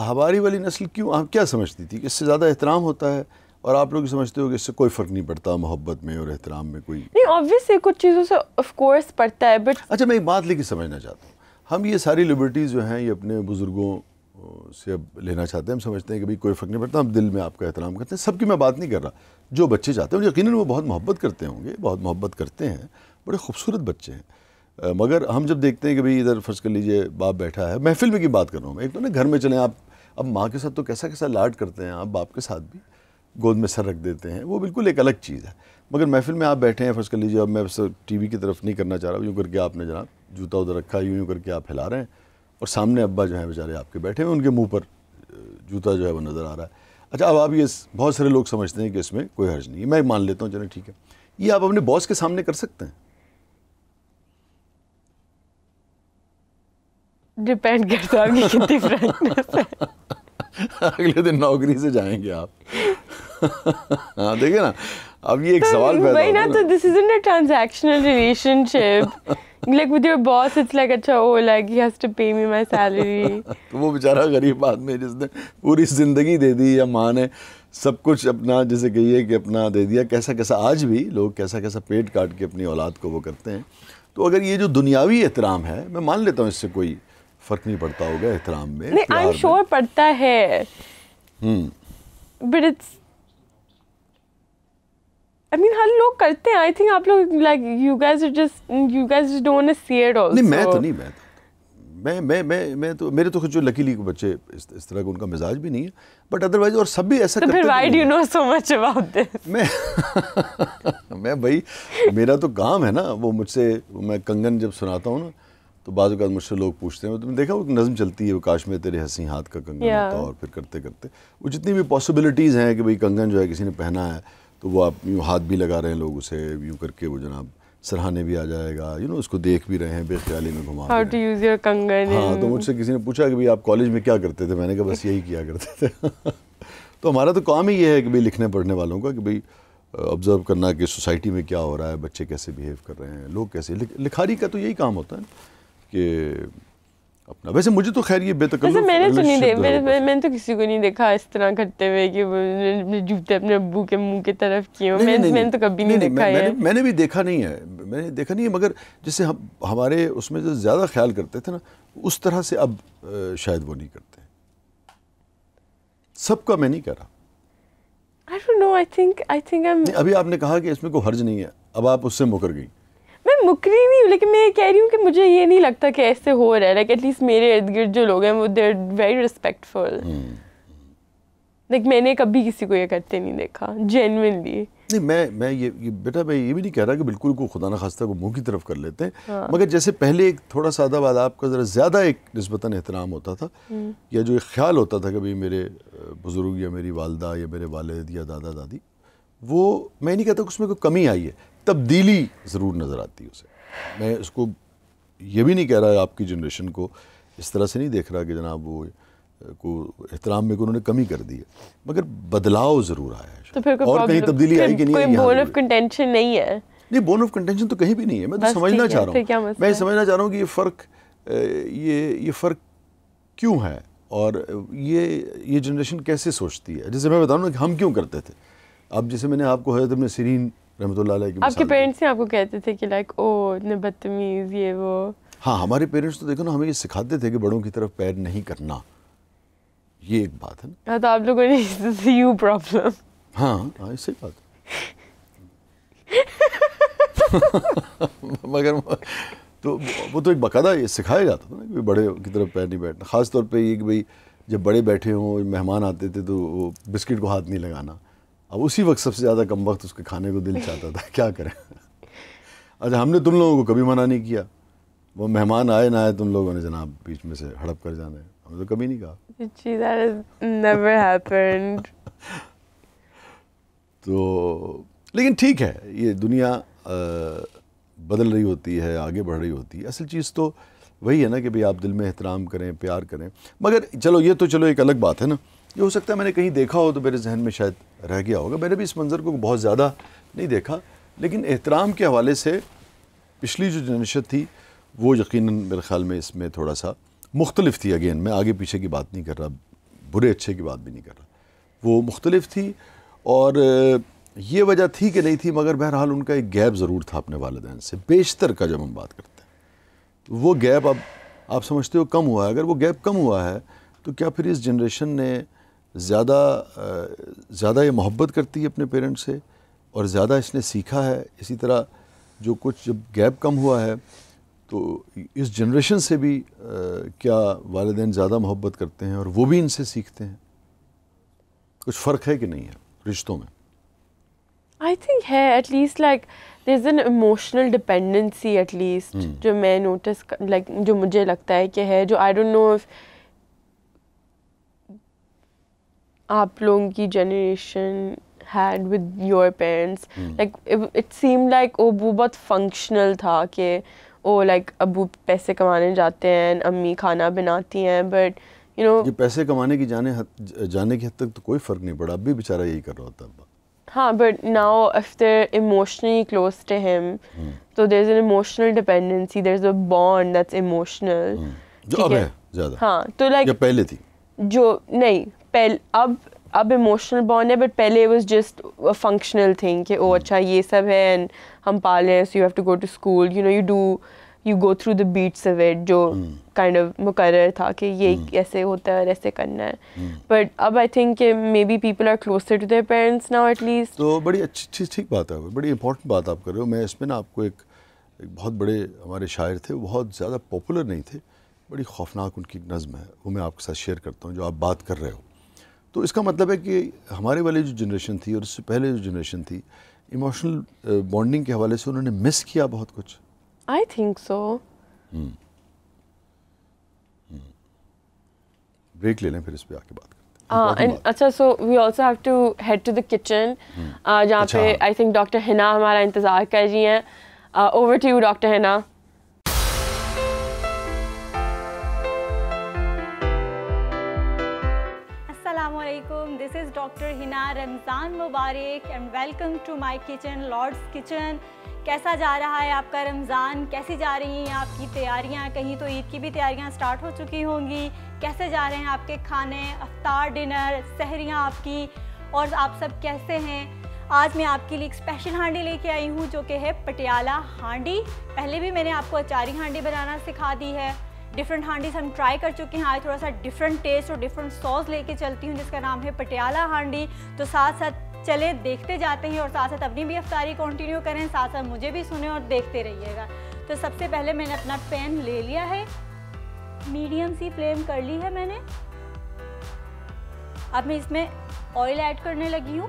ہماری والی نسل کیوں آپ کیا سمجھتی تھی کہ اس سے زیادہ احترام ہوتا ہے, اور آپ لوگ سمجھتے ہو کہ اس سے کوئی فرق نہیں پڑتا محبت میں اور احترام میں کوئی نہیں. obviously کچھ چیزوں سے آف کورس پڑتا ہے بٹ اچھا میں ایک بات لے کے سمجھنا چاہتا ہوں, ہم یہ ساری لبرٹیز جو ہیں یہ اپنے بزرگوں سے اب لینا چاہتے ہیں, ہم سمجھتے ہیں کہ بھائی کوئی فرق نہیں پڑتا, ہم دل میں آپ کا احترام کرتے ہیں. سب کی میں بات نہیں کر رہا, جو بچے چاہتے ہیں یقیناً وہ بہت محبت کرتے ہوں گے, بہت محبت کرتے ہیں, بڑے خوبصورت بچے ہیں, مگر ہم جب دیکھتے ہیں کہ بھئی ادھر فرض کر لیجئے باپ بیٹھا ہے, محفل میں کی بات کر رہا ہوں میں, ایک تو نا گھر میں چلیں آپ, اب ماں کے ساتھ تو کیسا لاڈ کرتے ہیں آپ, باپ کے ساتھ بھی گود میں سر رکھ دیتے ہیں, وہ بالکل ایک الگ چیز ہے. مگر محفل میں آپ بیٹھے ہیں فرض کر لیجئے, اب میں ٹی وی کی طرف نہیں کرنا چاہ رہا, یوں کر کے آپ نے جناب جوتا ادھر رکھا, یوں کر کے آپ ہلا رہے ہیں, اور سامنے ابا جو ہیں بیچارے آپ کے بیٹھے ہیں, ان کے منہ پر جوتا جو ہے وہ نظر آ رہا ہے. اچھا اب آپ یہ بہت سارے لوگ سمجھتے ہیں کہ اس میں کوئی حرج نہیں ہے, میں مان لیتا ہوں چلیں ٹھیک ہے, یہ آپ اپنے باس کے سامنے کر سکتے ہیں. ڈپینڈ کرتا ہے آپ کی کتنی فرینکنس ہے. اگلے دن نوکری سے جائیں گے آپ, ہاں دیکھیں نا اب یہ ایک سوال پیدا ہوتا ہے نا, تو this isn't a transactional relationship. Like with your boss it's like اچھا oh like he has to pay me my salary. تو وہ بیچارہ غریب آدمی جس نے پوری زندگی دے دی, یا ماں نے سب کچھ اپنا جیسے کہیے کہ اپنا دے دیا, کیسا آج بھی لوگ کیسا پیٹ کاٹ کے اپنی اولاد کو وہ کرتے ہیں. تو اگر یہ جو دنیاوی احترام ہے, میں مان لیتا ہوں اس سے کوئی فرق نہیں پڑتا ہوگا احترام میں, نہیں I'm sure پڑتا ہے, but it's I mean ہر لوگ کرتے ہیں. I think آپ لوگ like you guys just don't want to see it also. نہیں میں تو میرے تو جو لکیلی کو بچے اس طرح کا ان کا مزاج بھی نہیں ہے, بٹ ادروائز اور سب بھی ایسا کرتے ہیں. Why do you know so much about this? میں بھائی میرا تو کام ہے نا, وہ مجھ سے میں کنگن جب سناتا ہوں نا تو بعض اوقات مجھ سے لوگ پوچھتے ہیں, تم نے دیکھا وہ نظم چلتی ہے, وہ کاش میں تیرے ہنسی ہاتھ کا کنگن ہوتا, اور پھر کرتے کرتے وہ جتنی بھی پاسبلٹیز ہیں کہ بھئی کنگن جو ہے کسی نے پہنا ہے تو وہ آپ یوں ہاتھ بھی لگا رہے ہیں لوگ اسے, یوں کر کے وہ جناب سرہانے بھی آ جائے گا, اس کو دیکھ بھی رہے ہیں, بے خیالی میں گھما How to use your کنگن. ہاں تو مجھ سے کسی نے پوچھا کہ بھئی آپ کالج میں کیا کرتے تھے, میں نے کہا بس یہی کیا کرتے تھے. تو ہمارا تو کام ہی یہ ہے کہ بھئی لکھنے پڑھنے والوں کا کہ بھئی آبزرو کرنا کہ سوسائٹی میں کیا ہو رہا ہے, بچے کیسے بیہیو کر رہے ہیں, لوگ کیسے. لکھاری کا تو یہی کام ہوتا ہے کہ اپنا. ویسے مجھے تو خیر یہ بے تکلف میں نے تو کسی کو نہیں دیکھا اس طرح کرتے ہوئے کہ جوتے اپنے ابو کے منہ کی طرف کیے. میں نے تو کبھی نہیں دیکھا ہے. میں نے بھی دیکھا نہیں ہے, مگر جسے ہمارے اس میں جو زیادہ خیال کرتے تھے نا, اس طرح سے اب شاید وہ نہیں کرتے. سب کا میں نہیں کہہ رہا. I don't know, I think ابھی آپ نے کہا کہ اس میں کوئی حرج نہیں ہے, اب آپ اس سے مکر گئی. میں مکری نہیں ہوں, لیکن میں یہ کہہ رہی ہوں کہ مجھے یہ نہیں لگتا کہ ایسے ہو رہا ہے. لائک ایٹ لیسٹ میرے ارد گرد جو لوگ ہیں وہ they are very respectful. Like میں نے کبھی کسی کو یہ کرتے نہیں دیکھا جینوئنلی. نہیں میں یہ بیٹا میں یہ بھی نہیں کہہ رہا کہ بالکل کو خدا نخواستہ کو منہ کی طرف کر لیتے ہیں, مگر جیسے پہلے ایک تھوڑا سا ادب آداب کا ذرا زیادہ ایک نسبتاً احترام ہوتا تھا, یا جو ایک خیال ہوتا تھا کہ بھئی میرے بزرگ یا میری والدہ یا میرے والد یا دادا دادی, وہ میں نہیں کہتا کہ اس میں کوئی کمی آئی ہے, تبدیلی ضرور نظر آتی ہے اسے. میں اس کو یہ بھی نہیں کہہ رہا آپ کی جنریشن کو اس طرح سے نہیں دیکھ رہا کہ جناب وہ کو احترام میں انہوں نے کمی کر دی ہے, مگر بدلاؤ ضرور آیا ہے. تو پھر اور کہیں تبدیلی آئی کہ نہیں, کوئی بون آف کنٹینشن نہیں ہے. نہیں, بون آف کنٹینشن تو کہیں بھی نہیں ہے. میں تو سمجھنا چاہ رہا ہوں, میں سمجھنا چاہ رہا ہوں کہ یہ فرق کیوں ہے, اور یہ جنریشن کیسے سوچتی ہے. جیسے میں بتا رہا ہوں کہ ہم کیوں کرتے تھے. اب جیسے میں نے آپ کو حضرت ابن سیرین رحمۃ اللہ علیہ کی آپ کے پیرنٹس آپ کو کہتے تھے کہ لائک او بدتمیز یہ وہ. ہاں, ہمارے پیرنٹس تو دیکھو نا ہمیں یہ سکھاتے تھے کہ بڑوں کی طرف پیر نہیں کرنا, یہ ایک بات ہے نا. ہاں, تو آپ لوگوں نے یو پرابلم. ہاں اس سے بات مگر تو وہ تو ایک باقاعدہ یہ سکھایا جاتا تھا نا کہ بڑے کی طرف پیر نہیں بیٹھنا. خاص طور پہ یہ کہ بھئی جب بڑے بیٹھے ہوں, مہمان آتے تھے تو وہ بسکٹ کو ہاتھ نہیں لگانا. اب اسی وقت سب سے زیادہ کم وقت اس کے کھانے کو دل چاہتا تھا, کیا کریں. اچھا, ہم نے تم لوگوں کو کبھی منع نہیں کیا, وہ مہمان آئے نہ آئے تم لوگوں نے جناب بیچ میں سے ہڑپ کر جانا ہے, ہم نے تو کبھی نہیں کہا. That has never happened. تو لیکن ٹھیک ہے, یہ دنیا بدل رہی ہوتی ہے, آگے بڑھ رہی ہوتی ہے. اصل چیز تو وہی ہے نا کہ بھئی آپ دل میں احترام کریں, پیار کریں. مگر چلو یہ تو چلو ایک الگ بات ہے نا. یہ ہو سکتا ہے میں نے کہیں دیکھا ہو تو میرے ذہن میں شاید رہ گیا ہوگا. میں نے بھی اس منظر کو بہت زیادہ نہیں دیکھا, لیکن احترام کے حوالے سے پچھلی جو جنریشن تھی وہ یقیناً میرے خیال میں اس میں تھوڑا سا مختلف تھی. اگین میں آگے پیچھے کی بات نہیں کر رہا, برے اچھے کی بات بھی نہیں کر رہا, وہ مختلف تھی. اور یہ وجہ تھی کہ نہیں تھی, مگر بہرحال ان کا ایک گیپ ضرور تھا اپنے والدین سے, بیشتر کا جب ہم بات کرتے ہیں. وہ گیپ اب آپ سمجھتے ہو کم ہوا ہے. اگر وہ گیپ کم ہوا ہے تو کیا پھر اس جنریشن نے زیادہ یہ محبت کرتی ہے اپنے پیرنٹ سے, اور زیادہ اس نے سیکھا ہے. اسی طرح جو کچھ جب گیپ کم ہوا ہے تو اس جنریشن سے بھی کیا والدین زیادہ محبت کرتے ہیں اور وہ بھی ان سے سیکھتے ہیں. کچھ فرق ہے کہ نہیں ہے رشتوں میں؟ I think ہے, at least like there's an emotional dependency at least جو میں notice like جو مجھے لگتا ہے کہ ہے, جو I don't know if آپ لوگوں کی generation had with your parents. Like it seemed like وہ بہت functional تھا کہ like ابو پیسے کمانے جاتے ہیں, امی کھانا بناتی ہیں, but you know یہ پیسے کمانے کی جانے کی حد تک تو کوئی فرق نہیں پڑا. اب بھی بیچارہ یہی کر رہا ہوتا ہے. ہاں, but now if they're emotionally close to him, so there's an emotional dependency, there's a bond that's emotional. جو اب ہے زیادہ. ہاں, تو like یا پہلے تھی جو نہیں اب emotional bond ہے, but پہلے it was just a functional thing کہ اچھا یہ سب ہے and ہم پالے ہیں, so you have to go to school, you know, you go through the beats of it, جو kind of مقرر تھا کہ یہ ایسے ہوتا ہے اور ایسے کرنا ہے. But اب I think کہ maybe people are closer to their parents now at least. تو بڑی اچھی چیز, ٹھیک بات ہے, بڑی امپورٹنٹ بات آپ کر رہے ہو. میں اس میں نا آپ کو ایک بہت بڑے ہمارے شاعر تھے, وہ بہت زیادہ پاپولر نہیں تھے, بڑی خوفناک ان کی ایک نظم ہے, وہ میں آپ کے ساتھ شیئر کرتا ہوں جو آپ بات کر رہے ہو. تو اس کا مطلب ہے کہ ہمارے والی جو جنریشن تھی اور اس سے پہلے جو جنریشن تھی, ایموشنل بانڈنگ کے حوالے سے انہوں نے مس کیا بہت کچھ. I think so. بریک لے لیں, پھر اس پہ آ کے بات کرتے ہیں. اچھا, so we also have to head to the kitchen جہاں پہ I think ڈاکٹر حنا ہمارا انتظار کر رہی ہیں. Over to you, ڈاکٹر حنا. السلام علیکم, this is doctor Hina. Ramzan Mubarak and welcome to my kitchen, Lord's Kitchen. کیسا جا رہا ہے آپ کا رمضان؟ کیسی جا رہی ہیں آپ کی تیاریاں؟ کہیں تو عید کی بھی تیاریاں سٹارٹ ہو چکی ہوں گی. کیسے جا رہے ہیں آپ کے کھانے, افطار, ڈنر, سحریاں آپ کی, اور آپ سب کیسے ہیں؟ آج میں آپ کے لیے ایک اسپیشل ہانڈی لے کے آئی ہوں جو کہ ہے پٹیالہ ہانڈی. پہلے بھی میں نے آپ کو اچاری ہانڈی بنانا سکھا دی ہے. ڈفرینٹ ہانڈیز ہم ٹرائی کر چکے ہیں. آج تھوڑا سا ڈفرینٹ ٹیسٹ اور ڈفرینٹ سوس لے کے چلتی ہوں جس کا نام ہے پٹیالہ ہانڈی. تو ساتھ ساتھ چلیں دیکھتے جاتے ہیں, اور ساتھ ساتھ اپنی بھی افطاری کنٹینیو کریں, ساتھ ساتھ مجھے بھی سنیں اور دیکھتے رہیے گا. تو سب سے پہلے میں نے اپنا پین لے لیا ہے, میڈیم سی فلیم کر لی ہے میں نے. اب میں اس میں آئل ایڈ کرنے لگی ہوں.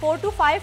4 to 5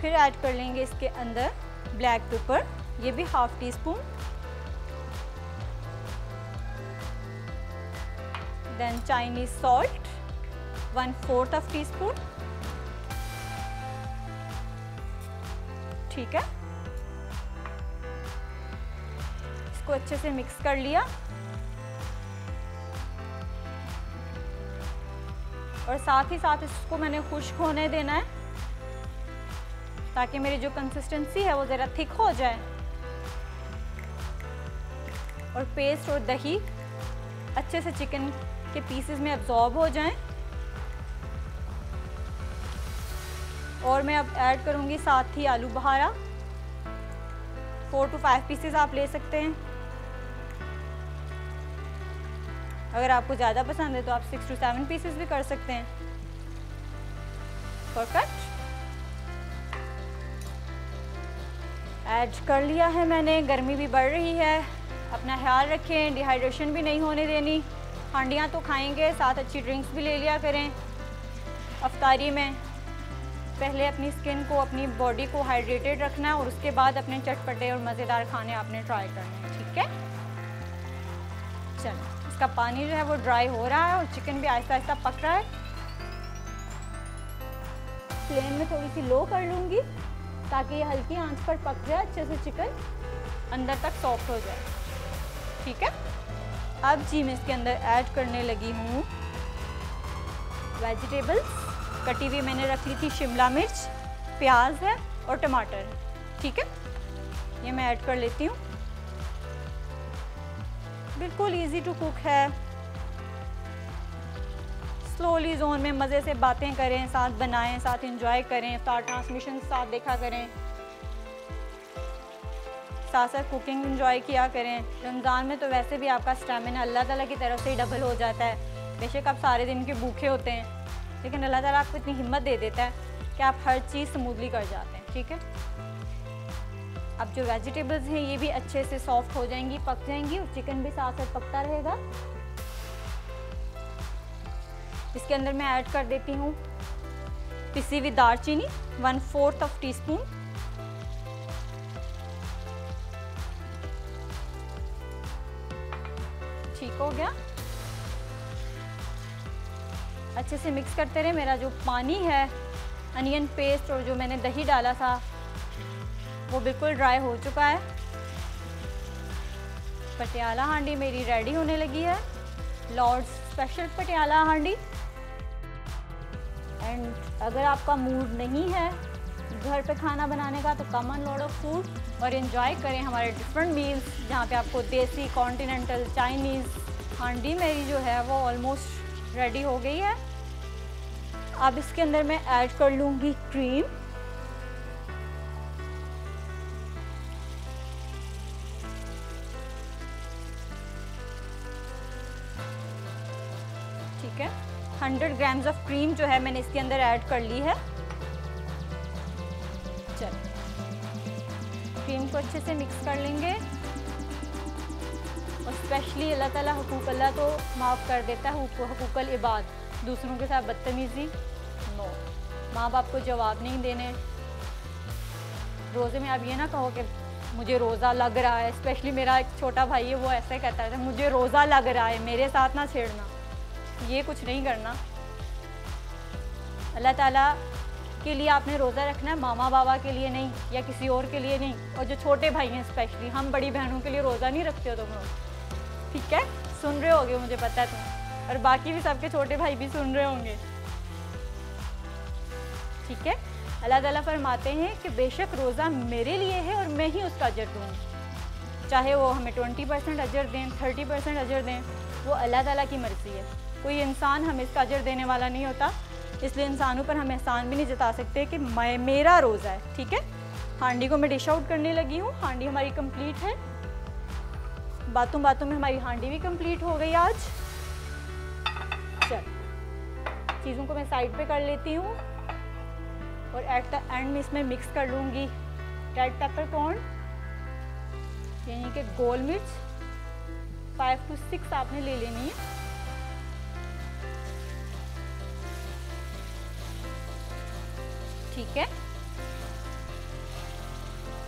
پھر ایڈ کر لیں گے اس کے اندر بلیک پیپر، یہ بھی ½ ٹی اسپون، دین چائنیز سالٹ 1/4 ٹی اسپون، ٹھیک ہے. اس کو اچھے سے مکس کر لیا اور ساتھ ہی ساتھ اس کو میں نے خشک ہونے دینا ہے تاکہ میری جو کنسسٹنسی ہے وہ ذرا تھک ہو جائے اور پیسٹ اور دہی اچھے سے چکن کے پیسز میں ابزارب ہو جائیں. اور میں اب ایڈ کروں گی ساتھ ہی آلو بہارا، 4 to 5 پیسز آپ لے سکتے ہیں. اگر آپ کو زیادہ پسند ہے تو آپ 6 to 7 پیسز بھی کر سکتے ہیں. پرفیکٹ. ایڈ کر لیا ہے میں نے. گرمی بھی بڑھ رہی ہے، اپنا خیال رکھیں، ڈی ہائیڈریشن بھی نہیں ہونے دینی. ہانڈیاں تو کھائیں گے، ساتھ اچھی ڈرنکس بھی لے لیا کریں افطاری میں. پہلے اپنی اسکن کو، اپنی باڈی کو ہائیڈریٹڈ رکھنا ہے اور اس کے بعد اپنے چٹپٹے اور مزیدار کھانے آپ نے ٹرائی کرنے ہیں، ٹھیک ہے. چلو اس کا پانی جو ہے وہ ڈرائی ہو رہا ہے اور چکن بھی آہستہ آہستہ پک رہا ہے. فلیم میں تھوڑی سی لو کر لوں گی تاکہ یہ ہلکی آنچ پر پک جائے، اچھے سے چکن اندر تک سافٹ ہو جائے، ٹھیک ہے. اب جی میں اس کے اندر ایڈ کرنے لگی ہوں ویجیٹیبلس. کٹی ہوئی میں نے رکھ لی تھی شملہ مرچ، پیاز ہے اور ٹماٹر، ٹھیک ہے. یہ میں ایڈ کر لیتی ہوں. بالکل ایزی ٹو کوک ہے. سلولی زون میں مزے سے باتیں کریں، ساتھ بنائیں، ساتھ انجوائے کریں، افطار ٹرانسمیشن ساتھ دیکھا کریں، ساتھ ساتھ کوکنگ انجوائے کیا کریں. رمضان میں تو ویسے بھی آپ کا اسٹیمنا اللہ تعالیٰ کی طرف سے ہی ڈبل ہو جاتا ہے. بے شک آپ سارے دن کے بھوکے ہوتے ہیں لیکن اللہ تعالیٰ آپ کو اتنی ہمت دے دیتا ہے کہ آپ ہر چیز سموتھلی کر جاتے ہیں، ٹھیک ہے. اب جو ویجیٹیبلز ہیں یہ بھی اچھے سے سافٹ ہو جائیں گی، پک جائیں گی اور چکن بھی ساتھ ساتھ پکتا رہے گا. اس کے اندر میں ایڈ کر دیتی ہوں پسی ہوئی دار چینی 1/4 ٹی اسپون. ٹھیک ہو گیا. اچھے سے مکس کرتے رہے. میرا جو پانی ہے انین پیسٹ اور جو میں نے دہی ڈالا تھا وہ بالکل ڈرائی ہو چکا ہے. پٹیالہ ہانڈی میری ریڈی ہونے لگی ہے، Lord's special Patiala handi. And اگر آپ کا موڈ نہیں ہے گھر پہ کھانا بنانے کا تو کم آن لوڈ آف فوڈ اور انجوائے کریں ہمارے ڈفرینٹ میلز جہاں پہ آپ کو دیسی، کانٹیننٹل، چائنیز. ہانڈی میری جو ہے وہ آلموسٹ ریڈی ہو گئی ہے. اب اس کے اندر میں ایڈ کر لوں گی کریم. ٹھیک ہے. 100 گرامز آف کریم جو ہے میں نے اس کے اندر ایڈ کر لی ہے. چلو کریم کو اچھے سے مکس کر لیں گے. اور اسپیشلی اللہ تعالیٰ حقوق اللہ تو معاف کر دیتا ہے، حقوق العباد، دوسروں کے ساتھ بدتمیزی نو. ماں باپ کو جواب نہیں دینے. روزے میں آپ یہ نہ کہو کہ مجھے روزہ لگ رہا ہے. اسپیشلی میرا ایک چھوٹا بھائی ہے وہ ایسا کہتا ہے مجھے روزہ لگ رہا ہے، میرے ساتھ نہ چھیڑنا. یہ کچھ نہیں کرنا. اللہ تعالیٰ کے لیے آپ نے روزہ رکھنا ہے، ماما بابا کے لیے نہیں یا کسی اور کے لیے نہیں. اور جو چھوٹے بھائی ہیں اسپیشلی، ہم بڑی بہنوں کے لیے روزہ نہیں رکھتے ہو تم لوگ، ٹھیک ہے. سن رہے ہوگے مجھے پتہ ہے تم، اور باقی بھی سب کے چھوٹے بھائی بھی سن رہے ہوں گے، ٹھیک ہے. اللہ تعالیٰ فرماتے ہیں کہ بے شک روزہ میرے لیے ہے اور میں ہی اس کا اجر دوں. چاہے وہ ہمیں 20% اجر دیں، 30% اجر دیں، وہ اللہ تعالیٰ کی مرضی ہے. کوئی انسان ہمیں اس کا اجر دینے والا نہیں ہوتا، اس لیے انسانوں پر ہم احسان بھی نہیں جتا سکتے کہ میرا روزہ ہے، ٹھیک ہے. ہانڈی کو میں ڈش آؤٹ کرنے لگی ہوں. ہانڈی ہماری کمپلیٹ ہے. باتوں باتوں میں ہماری ہانڈی بھی کمپلیٹ ہو گئی آج. چل چیزوں کو میں سائڈ پہ کر لیتی ہوں اور ایٹ دا اینڈ میں اس میں مکس کر لوں گی ریڈ پیپر کارن، یعنی کہ گول مرچ 5 to 6 آپ نے لے لینی ہے. ٹھیک ہے.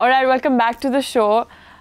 Alright, welcome back to the show.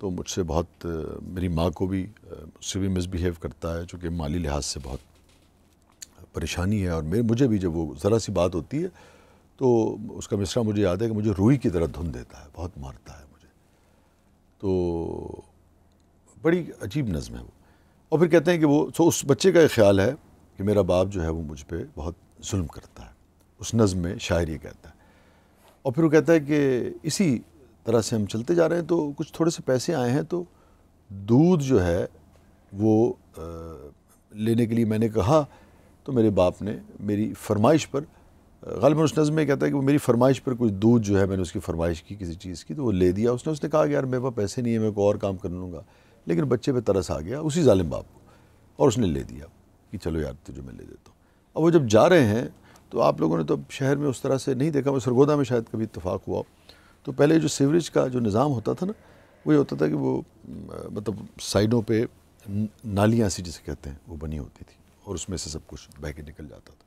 تو مجھ سے بہت میری ماں کو بھی اس سے بھی مس بیہیو کرتا ہے، چونکہ مالی لحاظ سے بہت پریشانی ہے، اور مجھے بھی جب وہ ذرا سی بات ہوتی ہے تو اس کا مصرع مجھے یاد ہے کہ مجھے روئی کی طرح دھن دیتا ہے، بہت مارتا ہے مجھے. تو بڑی عجیب نظم ہے وہ. اور پھر کہتے ہیں کہ وہ اس بچے کا یہ خیال ہے کہ میرا باپ جو ہے وہ مجھ پہ بہت ظلم کرتا ہے. اس نظم میں شاعر یہ کہتا ہے. اور پھر وہ کہتا ہے کہ اسی طرح سے ہم چلتے جا رہے ہیں تو کچھ تھوڑے سے پیسے آئے ہیں، تو دودھ جو ہے وہ لینے کے لیے میں نے کہا، تو میرے باپ نے میری فرمائش پر، غالباً اس نظم میں کہتا ہے کہ وہ میری فرمائش پر کچھ دودھ جو ہے میں نے اس کی فرمائش کی کسی چیز کی تو وہ لے دیا. اس نے کہا کہ یار میرے پاس پیسے نہیں ہیں، میں کوئی اور کام کر لوں گا، لیکن بچے پہ ترس آ گیا اسی ظالم باپ کو، اور اس نے لے دیا کہ چلو یار تجھے میں لے دیتا ہوں. اب وہ جب جا رہے ہیں تو آپ لوگوں نے تو شہر میں اس طرح سے نہیں دیکھا، میں سرگودا میں شاید کبھی اتفاق ہوا. تو پہلے جو سیوریج کا جو نظام ہوتا تھا نا، وہ یہ ہوتا تھا کہ وہ مطلب سائڈوں پہ نالیاں سی جسے کہتے ہیں وہ بنی ہوتی تھی، اور اس میں سے سب کچھ بہہ کے نکل جاتا تھا.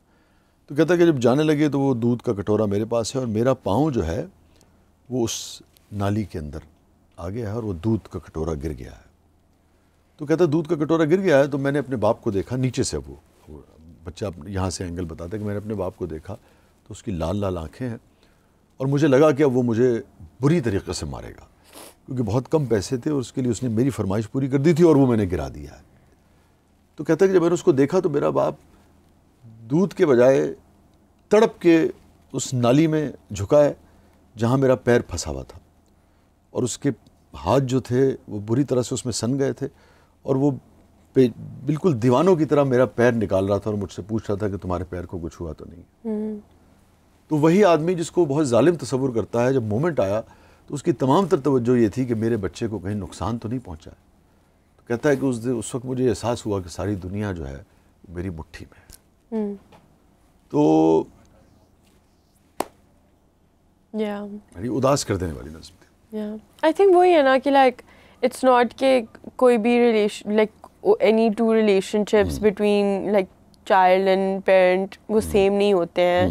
تو کہتا ہے کہ جب جانے لگے تو وہ دودھ کا کٹورا میرے پاس ہے، اور میرا پاؤں جو ہے وہ اس نالی کے اندر آ گیا ہے، اور وہ دودھ کا کٹورا گر گیا ہے. تو کہتا ہے دودھ کا کٹورا گر گیا ہے، تو میں نے اپنے باپ کو دیکھا نیچے سے، وہ بچہ یہاں سے اینگل بتاتا ہے کہ میں نے اپنے باپ کو دیکھا تو اس کی لال لال آنکھیں ہیں، اور مجھے لگا کہ اب وہ مجھے بری طریقے سے مارے گا، کیونکہ بہت کم پیسے تھے اور اس کے لیے اس نے میری فرمائش پوری کر دی تھی، اور وہ میں نے گرا دیا ہے. تو کہتا ہے کہ جب میں نے اس کو دیکھا تو میرا باپ دودھ کے بجائے تڑپ کے اس نالی میں جھکا ہے جہاں میرا پیر پھنسا ہوا تھا، اور اس کے ہاتھ جو تھے وہ بری طرح سے اس میں سن گئے تھے، اور وہ بالکل دیوانوں کی طرح میرا پیر نکال رہا تھا اور مجھ سے پوچھ رہا تھا کہ تمہارے پیر کو کچھ ہوا تو نہیں. تو وہی آدمی جس کو بہت ظالم تصور کرتا ہے، جب مومنٹ آیا تو اس کی تمام تر توجہ یہ تھی کہ میرے بچے کو کہیں نقصان تو نہیں پہنچا ہے. تو کہتا ہے کہ اس وقت مجھے احساس ہوا کہ ساری دنیا جو ہے میری مٹھی میں ہے. تو میری اداس کر دینے والی نظم تھی. آئی تھنک وہی ہے نا کہ لائک اٹس ناٹ کہ کوئی بھی relation like any two relation ships between like child and parent وہ سیم نہیں ہوتے ہیں،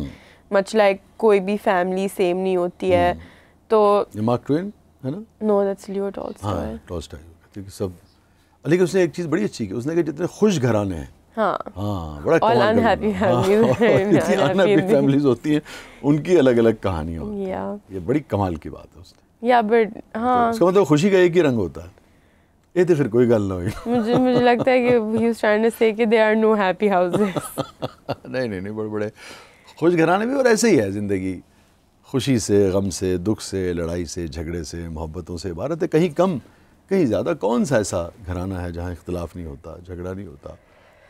مچ لائک کوئی بھی فیملی سیم نہیں ہوتی ہے. تو مارک ٹوین ہے نا؟ نو دیٹس لیو ٹالسٹائے. ٹالسٹائے کہتے ہیں کہ سب، لیکن اس نے ایک چیز بڑی اچھی کی، اس نے کہ جتنے خوش گھرانے ہیں، ہاں بڑا کمال انہیپی فیملیز ہوتی ہیں ان کی الگ الگ کہانیاں ہوتی ہیں. یہ بڑی کمال کی بات ہے اس نے. اس کا مطلب خوشی کا ایک ہی رنگ ہوتا ہے. یہ تو پھر کوئی گل نہ ہوئی. مجھے لگتا ہے کہ he was trying to say کہ there are no happy houses. نہیں بڑے بڑے خوش گھرانے بھی، اور ایسے ہی ہے زندگی، خوشی سے، غم سے، دکھ سے، لڑائی سے، جھگڑے سے، محبتوں سے عبارت ہے. کہیں کم کہیں زیادہ. کون سا ایسا گھرانہ ہے جہاں اختلاف نہیں ہوتا، جھگڑا نہیں ہوتا؟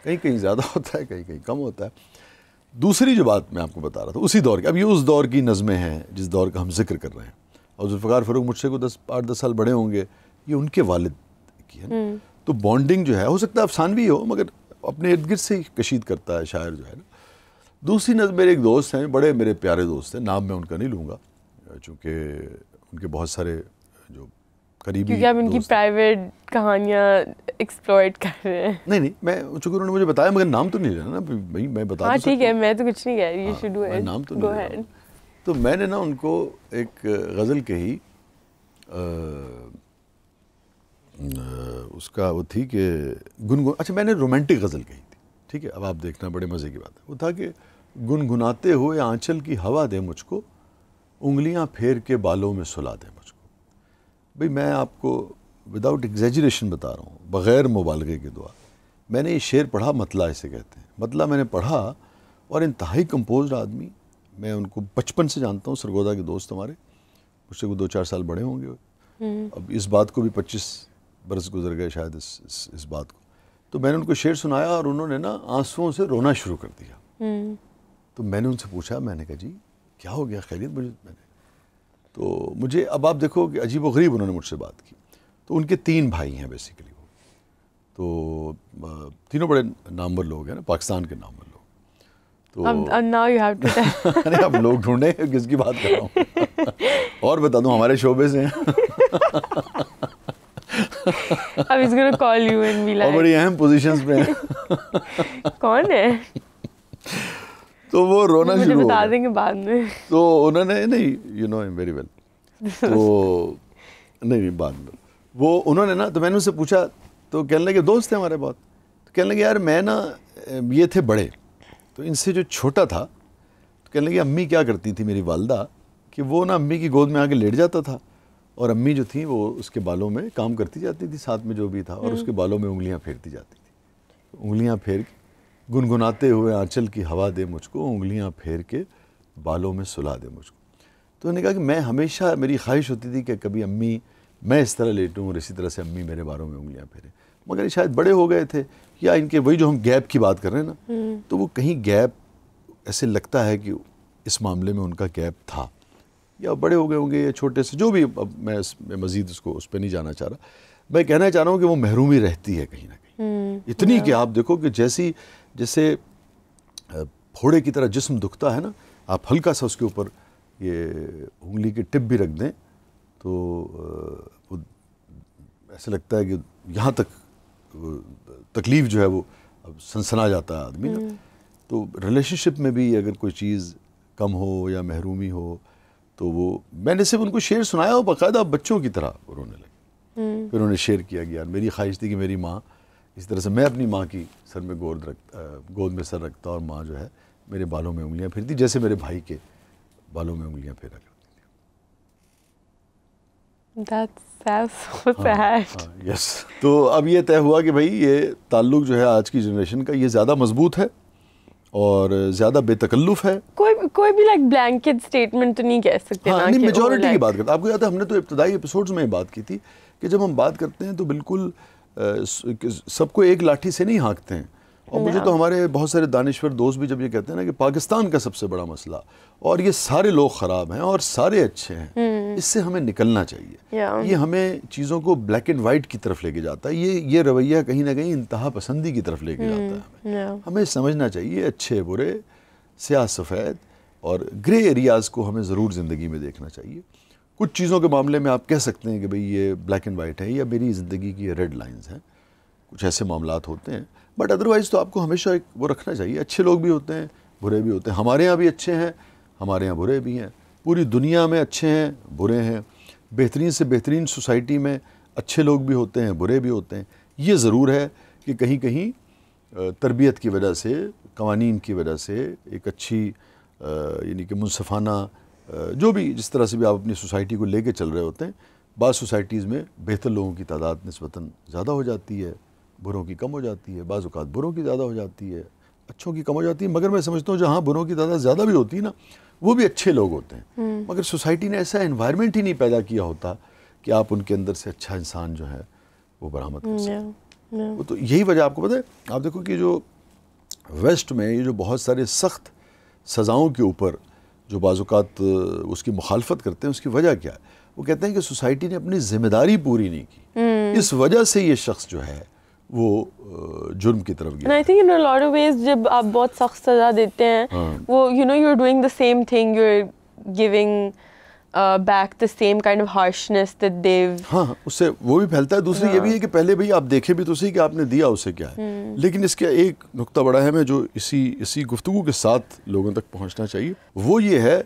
کہیں زیادہ ہوتا ہے، کہیں کم ہوتا ہے. دوسری جو بات میں آپ کو بتا رہا تھا اسی دور کی، اب یہ اس دور کی نظمیں ہیں جس دور کا ہم ذکر کر رہے ہیں، اور ذوالفقار فروغ مجھ سے کوئی 8-10 سال بڑے ہوں گے، یہ ان کے والد کی ہے. تو بانڈنگ جو ہے ہو سکتا ہے افسانوی ہو، مگر اپنے ارد گرد سے ہی کشید کرتا ہے شاعر جو ہے نا. دوسری نظم، میرے ایک دوست ہیں، بڑے میرے پیارے دوست ہیں، نام میں ان کا نہیں لوں گا چونکہ ان کے بہت سارے جو قریبی، کیونکہ آپ ان کی پرائیویٹ کہانیاں ایکسپلوئٹ کر رہے ہیں. نہیں میں چونکہ انہوں نے مجھے بتایا، مگر نام تو نہیں لینا نا بھائی، میں بتا. ہاں ٹھیک ہے، میں تو کچھ نہیں کہہ رہی، یو شوڈ ڈو اٹ، نام تو نہیں لینا. تو میں نے نا ان کو ایک غزل کہی، اس کا وہ تھی کہ گنگن، اچھا میں نے رومانٹک غزل کہی تھی، ٹھیک ہے. اب آپ دیکھنا بڑے مزے کی بات ہے. وہ تھا کہ گنگناتے ہوئے آنچل کی ہوا دے مجھ کو، انگلیاں پھیر کے بالوں میں سلا دے مجھ کو. بھئی میں آپ کو وداؤٹ ایگزیجریشن بتا رہا ہوں، بغیر مبالغے کے دعا. میں نے یہ شعر پڑھا، مطلع اسے کہتے ہیں. مطلع میں نے پڑھا، اور انتہائی کمپوزڈ آدمی. میں ان کو بچپن سے جانتا ہوں، سرگودا کے دوست ہمارے، مجھ سے کوئی 2-4 سال بڑے ہوں گے. اب اس بات کو بھی 25 برس گزر گئے شاید اس بات کو. تو میں نے ان کو شعر سنایا اور انہوں نے نا آنسوؤں سے رونا شروع کر دیا. تو میں نے ان سے پوچھا، میں نے کہا جی کیا ہو گیا، خیریت؟ میں نے تو مجھے اب آپ دیکھو کہ عجیب و غریب انہوں نے مجھ سے بات کی. تو ان کے 3 بھائی ہیں بیسیکلی وہ، تو تینوں بڑے نامور لوگ ہیں نا، پاکستان کے نامور لوگ. تو اب لوگ ڈھونڈیں کس کی بات کر رہا ہوں. اور بتا دوں ہمارے شعبے سے ہیں. اب اس کو call you and be like, اور بڑی اہم پوزیشنز پہ ہیں. کون ہے؟ تو وہ رونا شروع ہو گیا. بتا دیں گے بعد میں. تو انہوں نے، نہیں یو نو ہم ویری ویل. تو نہیں بعد میں وہ انہوں نے نا، تو میں نے ان سے پوچھا تو کہنے لگے دوست ہیں ہمارے بہت، تو کہنے لگے یار میں نا، یہ تھے بڑے، تو ان سے جو چھوٹا تھا تو کہنے لگے امی کیا کرتی تھی میری والدہ کہ وہ نا امی کی گود میں آ کے لیٹ جاتا تھا، اور امی جو تھیں وہ اس کے بالوں میں کام کرتی جاتی تھی ساتھ میں جو بھی تھا، اور اس کے بالوں میں انگلیاں پھیرتی جاتی تھی، انگلیاں پھیر کے گنگناتے ہوئے آنچل کی ہوا دے مجھ کو، انگلیاں پھیر کے بالوں میں سلا دے مجھ کو. تو انہوں نے کہا کہ میں ہمیشہ میری خواہش ہوتی تھی کہ کبھی امی میں اس طرح لیٹوں اور اسی طرح سے امی میرے بالوں میں انگلیاں پھیریں، مگر یہ شاید بڑے ہو گئے تھے، یا ان کے وہی جو ہم گیپ کی بات کر رہے ہیں نا، تو وہ کہیں گیپ ایسے لگتا ہے کہ اس معاملے میں ان کا گیپ تھا، یا بڑے ہو گئے ہوں گے یا چھوٹے سے، جو بھی. اب میں مزید اس پہ نہیں جانا چاہ رہا. میں کہنا چاہ رہا ہوں کہ وہ محرومی رہتی ہے کہیں نہ کہیں اتنی کہ آپ دیکھو کہ جیسے پھوڑے کی طرح جسم دکھتا ہے نا، آپ ہلکا سا اس کے اوپر یہ انگلی کی ٹپ بھی رکھ دیں تو وہ ایسا لگتا ہے کہ یہاں تک تکلیف جو ہے وہ سنسنا جاتا ہے آدمی نا. تو ریلیشن شپ میں بھی اگر کوئی چیز کم ہو یا محرومی ہو تو وہ، میں نے صرف ان کو شعر سنایا اور باقاعدہ بچوں کی طرح رونے لگے. پھر انہوں نے شعر کیا کہ یار میری خواہش تھی کہ میری ماں اس طرح سے، میں اپنی ماں کی سر میں گود میں سر رکھتا اور ماں جو ہے میرے بالوں میں انگلیاں پھیرتی جیسے میرے بھائی کے بالوں میں انگلیاں پھیرا کرتی تھی. یس. تو اب یہ طے ہوا کہ بھائی یہ تعلق جو ہے آج کی جنریشن کا یہ زیادہ مضبوط ہے اور زیادہ بے تکلف ہے. کوئی بھی لائک بلینکٹ اسٹیٹمنٹ تو نہیں کہہ سکتے. ہاں نہیں، میجورٹی کی بات کرتے. آپ کو یاد ہے ہم نے تو ابتدائی ایپیسوڈز میں یہ بات کی تھی کہ جب ہم بات کرتے ہیں تو بالکل سب کو ایک لاٹھی سے نہیں ہانکتے ہیں. اور مجھے تو ہمارے بہت سارے دانشور دوست بھی جب یہ کہتے ہیں نا کہ پاکستان کا سب سے بڑا مسئلہ اور یہ سارے لوگ خراب ہیں اور سارے اچھے ہیں، اس سے ہمیں نکلنا چاہیے. یہ ہمیں چیزوں کو بلیک اینڈ وائٹ کی طرف لے کے جاتا ہے. یہ رویہ کہیں نہ کہیں انتہا پسندی کی طرف لے کے جاتا ہے. ہمیں سمجھنا چاہیے اچھے برے، سیاہ سفید اور گرے ایریاز کو ہمیں ضرور زندگی میں دیکھنا چاہیے. کچھ چیزوں کے معاملے میں آپ کہہ سکتے ہیں کہ بھئی یہ بلیک اینڈ وائٹ ہے یا میری زندگی کی یہ ریڈ لائنز ہیں، کچھ ایسے معاملات ہوتے ہیں. بٹ ادروائز تو آپ کو ہمیشہ ایک وہ رکھنا چاہیے، اچھے لوگ بھی ہوتے ہیں برے بھی ہوتے ہیں. ہمارے یہاں بھی اچھے ہیں، ہمارے یہاں برے بھی ہیں. پوری دنیا میں اچھے ہیں برے ہیں. بہترین سے بہترین سوسائٹی میں اچھے لوگ بھی ہوتے ہیں برے بھی ہوتے ہیں. یہ ضرور ہے کہ کہیں کہیں تربیت کی وجہ سے، قوانین کی وجہ سے، ایک اچھی یعنی کہ منصفانہ جو بھی جس طرح سے بھی آپ اپنی سوسائٹی کو لے کے چل رہے ہوتے ہیں، بعض سوسائٹیز میں بہتر لوگوں کی تعداد نسبتاً زیادہ ہو جاتی ہے، بروں کی کم ہو جاتی ہے. بعض اوقات بروں کی زیادہ ہو جاتی ہے، اچھوں کی کم ہو جاتی ہے. مگر میں سمجھتا ہوں جہاں بروں کی تعداد زیادہ بھی ہوتی ہے نا، وہ بھی اچھے لوگ ہوتے ہیں. مگر سوسائٹی نے ایسا انوائرمنٹ ہی نہیں پیدا کیا ہوتا کہ آپ ان کے اندر سے اچھا انسان جو ہے وہ برآمد کر سکیں. وہ تو یہی وجہ آپ کو پتہ ہے. آپ دیکھو کہ جو ویسٹ میں یہ جو بہت سارے سخت سزاؤں کے اوپر جو بعض اوقات اس کی مخالفت کرتے ہیں، اس کی وجہ کیا ہے؟ وہ کہتے ہیں کہ سوسائٹی نے اپنی ذمہ داری پوری نہیں کی، اس وجہ سے یہ شخص جو ہے وہ جرم کی طرف گیا. I think in a lot of ways جب آپ بہت سخت سزا دیتے ہیں وہ you're doing the same thing, you're giving back the same kind of harshness that they've. ہاں اس سے وہ بھی پھیلتا ہے. دوسری یہ بھی ہے کہ پہلے بھئی آپ دیکھیں بھی تو صحیح کہ آپ نے دیا اسے کیا ہے. لیکن اس کا ایک نقطہ بڑا ہے میں جو اسی گفتگو کے ساتھ لوگوں تک پہنچنا چاہیے، وہ یہ ہے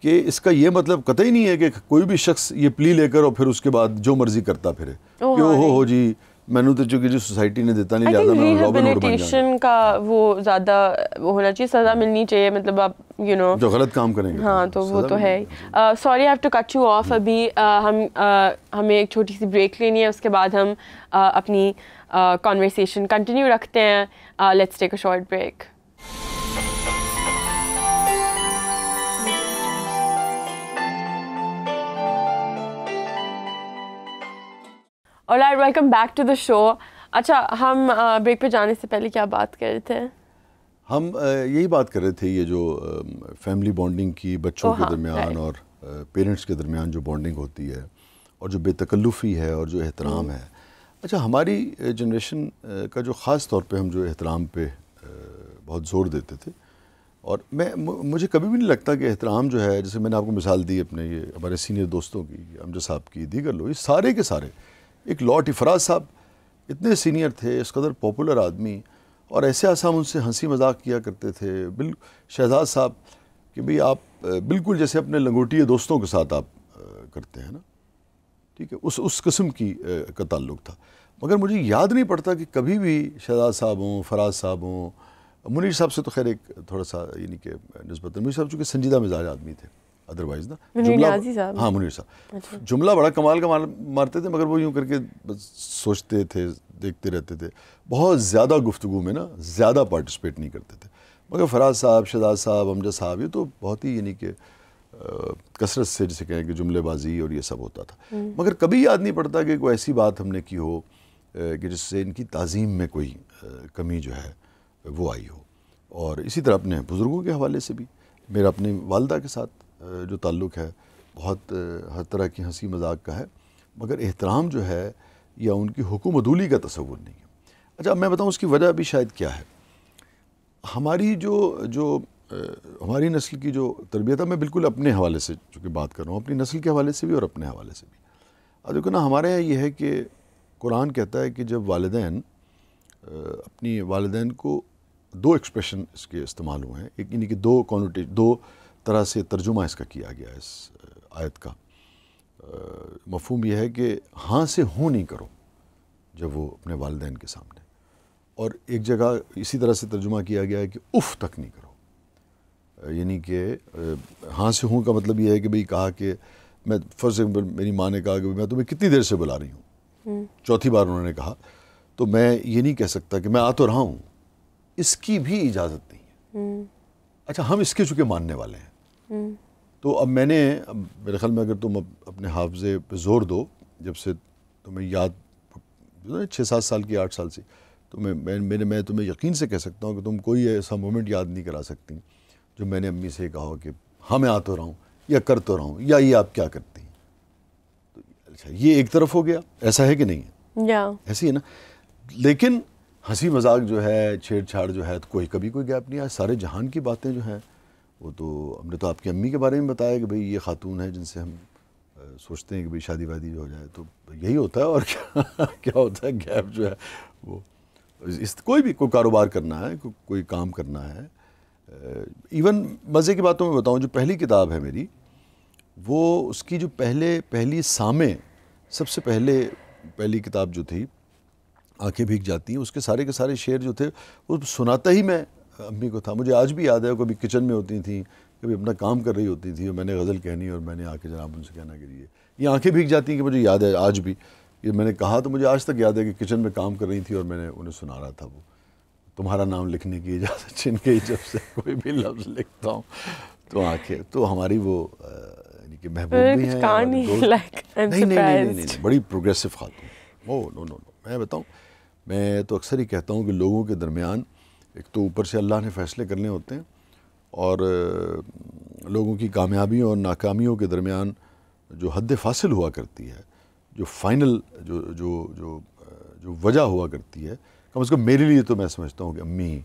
کہ اس کا یہ مطلب قطعی نہیں ہے کہ کوئی بھی شخص یہ پلی لے کر اور پھر اس کے بعد جو مرضی کرتا پھرے کہ ہو جی میں نے تو چونکہ جو سوسائٹی نے دیتا نہیں لہٰذا میں رابن ہوڈ بن جاؤں. کا وہ زیادہ ہونا چاہیے، سزا ملنی چاہیے. مطلب آپ جو غلط کام کریں گے. ہاں تو وہ تو ہے. Sorry I have to cut you off. ابھی ہمیں ایک چھوٹی سی بریک لینی ہے، اس کے بعد ہم اپنی کانورسیشن کنٹینیو رکھتے ہیں. Let's take a short break. Alright, welcome back to the show. اچھا ہم بریک پہ جانے سے پہلے کیا بات کر رہے تھے؟ ہم یہی بات کر رہے تھے یہ جو فیملی بانڈنگ کی، بچوں کے درمیان اور پیرنٹس کے درمیان جو بانڈنگ ہوتی ہے اور جو بے تکلفی ہے اور جو احترام ہے. اچھا ہماری جنریشن کا جو خاص طور پہ ہم جو احترام پہ بہت زور دیتے تھے، اور مجھے کبھی بھی نہیں لگتا کہ احترام جو ہے، جیسے میں نے آپ کو مثال دی اپنے یہ ہمارے سینئر دوستوں کی، امجد صاحب کی، دیگر لوگ، یہ سارے کے سارے ایک لاٹ افراز صاحب اتنے سینئر تھے، اس قدر پاپولر آدمی، اور ایسے ہم ان سے ہنسی مذاق کیا کرتے تھے. شہزاد صاحب کہ بھئی آپ بالکل جیسے اپنے لنگوٹیے دوستوں کے ساتھ آپ کرتے ہیں نا. ٹھیک ہے، اس قسم کی کا تعلق تھا. مگر مجھے یاد نہیں پڑتا کہ کبھی بھی شہزاد صاحب ہوں، فراز صاحب ہوں، منیر صاحب سے تو خیر ایک تھوڑا سا یعنی کہ نسبت، منیر صاحب چونکہ سنجیدہ مزاج آدمی تھے ادروائز نا. ہاں منیر صاحب جملہ بڑا کمال کا مارتے تھے، مگر وہ یوں کر کے بس سوچتے تھے، دیکھتے رہتے تھے. بہت زیادہ گفتگو میں نا زیادہ پارٹیسپیٹ نہیں کرتے تھے. مگر فراز صاحب، شہزاد صاحب، امجد صاحب یہ تو بہت ہی یعنی کہ کثرت سے جسے کہیں کہ جملے بازی اور یہ سب ہوتا تھا. مگر کبھی یاد نہیں پڑتا کہ کوئی ایسی بات ہم نے کی ہو کہ جس سے ان کی تعظیم میں کوئی کمی جو ہے وہ آئی ہو. اور اسی طرح اپنے بزرگوں کے حوالے سے بھی میرا اپنی والدہ کے ساتھ جو تعلق ہے بہت ہر طرح کی ہنسی مذاق کا ہے، مگر احترام جو ہے یا ان کی حکم عدولی کا تصور نہیں ہے. اچھا میں بتاؤں اس کی وجہ بھی شاید کیا ہے. ہماری جو ہماری نسل کی جو تربیت ہے، میں بالکل اپنے حوالے سے چونکہ بات کر رہا ہوں، اپنی نسل کے حوالے سے بھی اور اپنے حوالے سے بھی. اب دیکھو نا ہمارے یہاں یہ ہے کہ قرآن کہتا ہے کہ جب والدین اپنی والدین کو دو ایکسپریشن اس کے استعمال ہوئے ہیں، ایک یعنی کہ دو طرح سے ترجمہ اس کا کیا گیا ہے اس آیت کا. مفہوم یہ ہے کہ ہاں سے ہوں نہیں کرو جب وہ اپنے والدین کے سامنے، اور ایک جگہ اسی طرح سے ترجمہ کیا گیا ہے کہ اف تک نہیں کرو. یعنی کہ ہاں سے ہوں کا مطلب یہ ہے کہ بھئی کہا کہ میں فرض میری ماں نے کہا کہ میں تمہیں کتنی دیر سے بلا رہی ہوں، چوتھی بار انہوں نے کہا، تو میں یہ نہیں کہہ سکتا کہ میں آ تو رہا ہوں، اس کی بھی اجازت نہیں ہے. اچھا ہم اس کے چونکہ ماننے والے ہیں، تو اب میں نے میرے خیال میں اگر تم اپنے حافظے پہ زور دو، جب سے تمہیں یاد 6-7 سال کی 8 سال سے، تو میں تمہیں یقین سے کہہ سکتا ہوں کہ تم کوئی ایسا مومنٹ یاد نہیں کرا سکتی جو میں نے امی سے کہا ہو کہ ہاں میں آ تو رہا ہوں یا کر تو رہا ہوں یا یہ آپ کیا کرتی ہیں. تو اچھا یہ ایک طرف ہو گیا، ایسا ہے کہ نہیں ہے؟ ایسی ہے نا. لیکن ہنسی مذاق جو ہے، چھیڑ چھاڑ جو ہے، تو کوئی گیپ نہیں ہے. سارے جہان کی باتیں جو ہیں وہ تو ہم نے تو آپ کی امی کے بارے میں بتایا کہ بھئی یہ خاتون ہے جن سے ہم سوچتے ہیں کہ بھئی شادی وادی جو ہو جائے، تو یہی ہوتا ہے. اور کیا ہوتا ہے گیپ جو ہے وہ کوئی بھی کوئی کاروبار کرنا ہے، کوئی کام کرنا ہے. ایون مزے کی باتوں میں بتاؤں، جو پہلی کتاب ہے میری، وہ اس کی جو پہلی سامع سب سے پہلی کتاب جو تھی آنکھیں بھیگ جاتی ہیں، اس کے سارے شعر جو تھے وہ سناتا ہی میں امی کو تھا. مجھے آج بھی یاد ہے، کبھی کچن میں ہوتی تھیں، کبھی اپنا کام کر رہی ہوتی تھی، اور میں نے غزل کہنی اور میں نے آ کے جناب ان سے کہنا کہ یہ آنکھیں بھیگ جاتی ہیں، کہ مجھے یاد ہے آج بھی یہ میں نے کہا، تو مجھے آج تک یاد ہے کہ کچن میں کام کر رہی تھی اور میں نے انہیں سنا رہا تھا. وہ تمہارا نام لکھنے کی اجازت چھن گئی جب سے کوئی بھی لفظ لکھتا ہوں تو آنکھیں. تو ہماری وہ یعنی کہ محبوب بھی ہیں. نہیں بڑی پروگریسو خاتون. نو میں بتاؤں، میں تو اکثر ہی کہتا ہوں کہ لوگوں کے درمیان ایک تو اوپر سے اللہ نے فیصلے کرنے ہوتے ہیں، اور لوگوں کی کامیابیوں اور ناکامیوں کے درمیان جو حد فاصل ہوا کرتی ہے، جو فائنل جو وجہ ہوا کرتی ہے، کم از کم میرے لیے تو میں سمجھتا ہوں کہ امی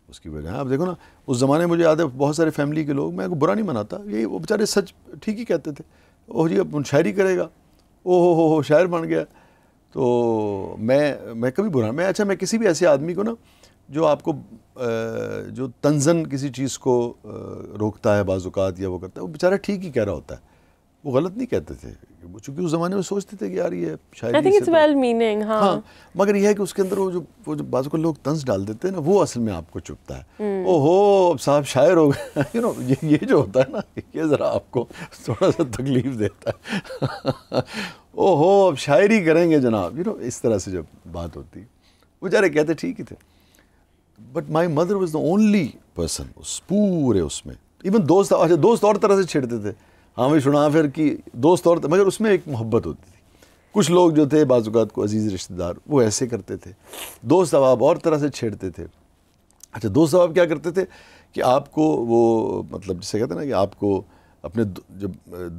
اس کی وجہ ہے. اب دیکھو نا اس زمانے مجھے یاد ہے بہت سارے فیملی کے لوگ، میں کو برا نہیں مناتا، یہی وہ بیچارے سچ ٹھیک ہی کہتے تھے. اوہ جی اب شاعری کرے گا، ہو شاعر بن گیا. تو میں کبھی برا میں کسی بھی ایسے آدمی کو نا جو آپ کو جو تنزن کسی چیز کو روکتا ہے بعض اوقات یا وہ کرتا ہے، وہ بیچارہ ٹھیک ہی کہہ رہا ہوتا ہے، وہ غلط نہیں کہتے تھے، چونکہ اس زمانے میں سوچتے تھے کہ یار یہ شاعری ہاں، مگر یہ ہے کہ اس کے اندر وہ جو بعض اوقات لوگ طنز ڈال دیتے ہیں نا، وہ اصل میں آپ کو چبھتا ہے. اوہو اب صاحب شاعر ہو گئے، یہ جو ہوتا ہے نا، یہ ذرا آپ کو تھوڑا سا تکلیف دیتا ہے. اوہو اب شاعری کریں گے جناب، اس طرح سے جب بات ہوتی. وہ بیچارے کہتے ٹھیک ہی تھے. But my mother was the only person اس پورے اس میں. ایون دوست اور طرح سے چھیڑتے تھے، ہاں بھائی سنا پھر کی دوست اور، مگر اس میں ایک محبت ہوتی تھی. کچھ لوگ جو تھے بعض اوقات کو عزیز رشتہ دار وہ ایسے کرتے تھے. دوست احباب اور طرح سے چھیڑتے تھے. اچھا دوست احباب کیا کرتے تھے کہ آپ کو وہ مطلب جسے کہتے ہیں نا کہ آپ کو اپنے جب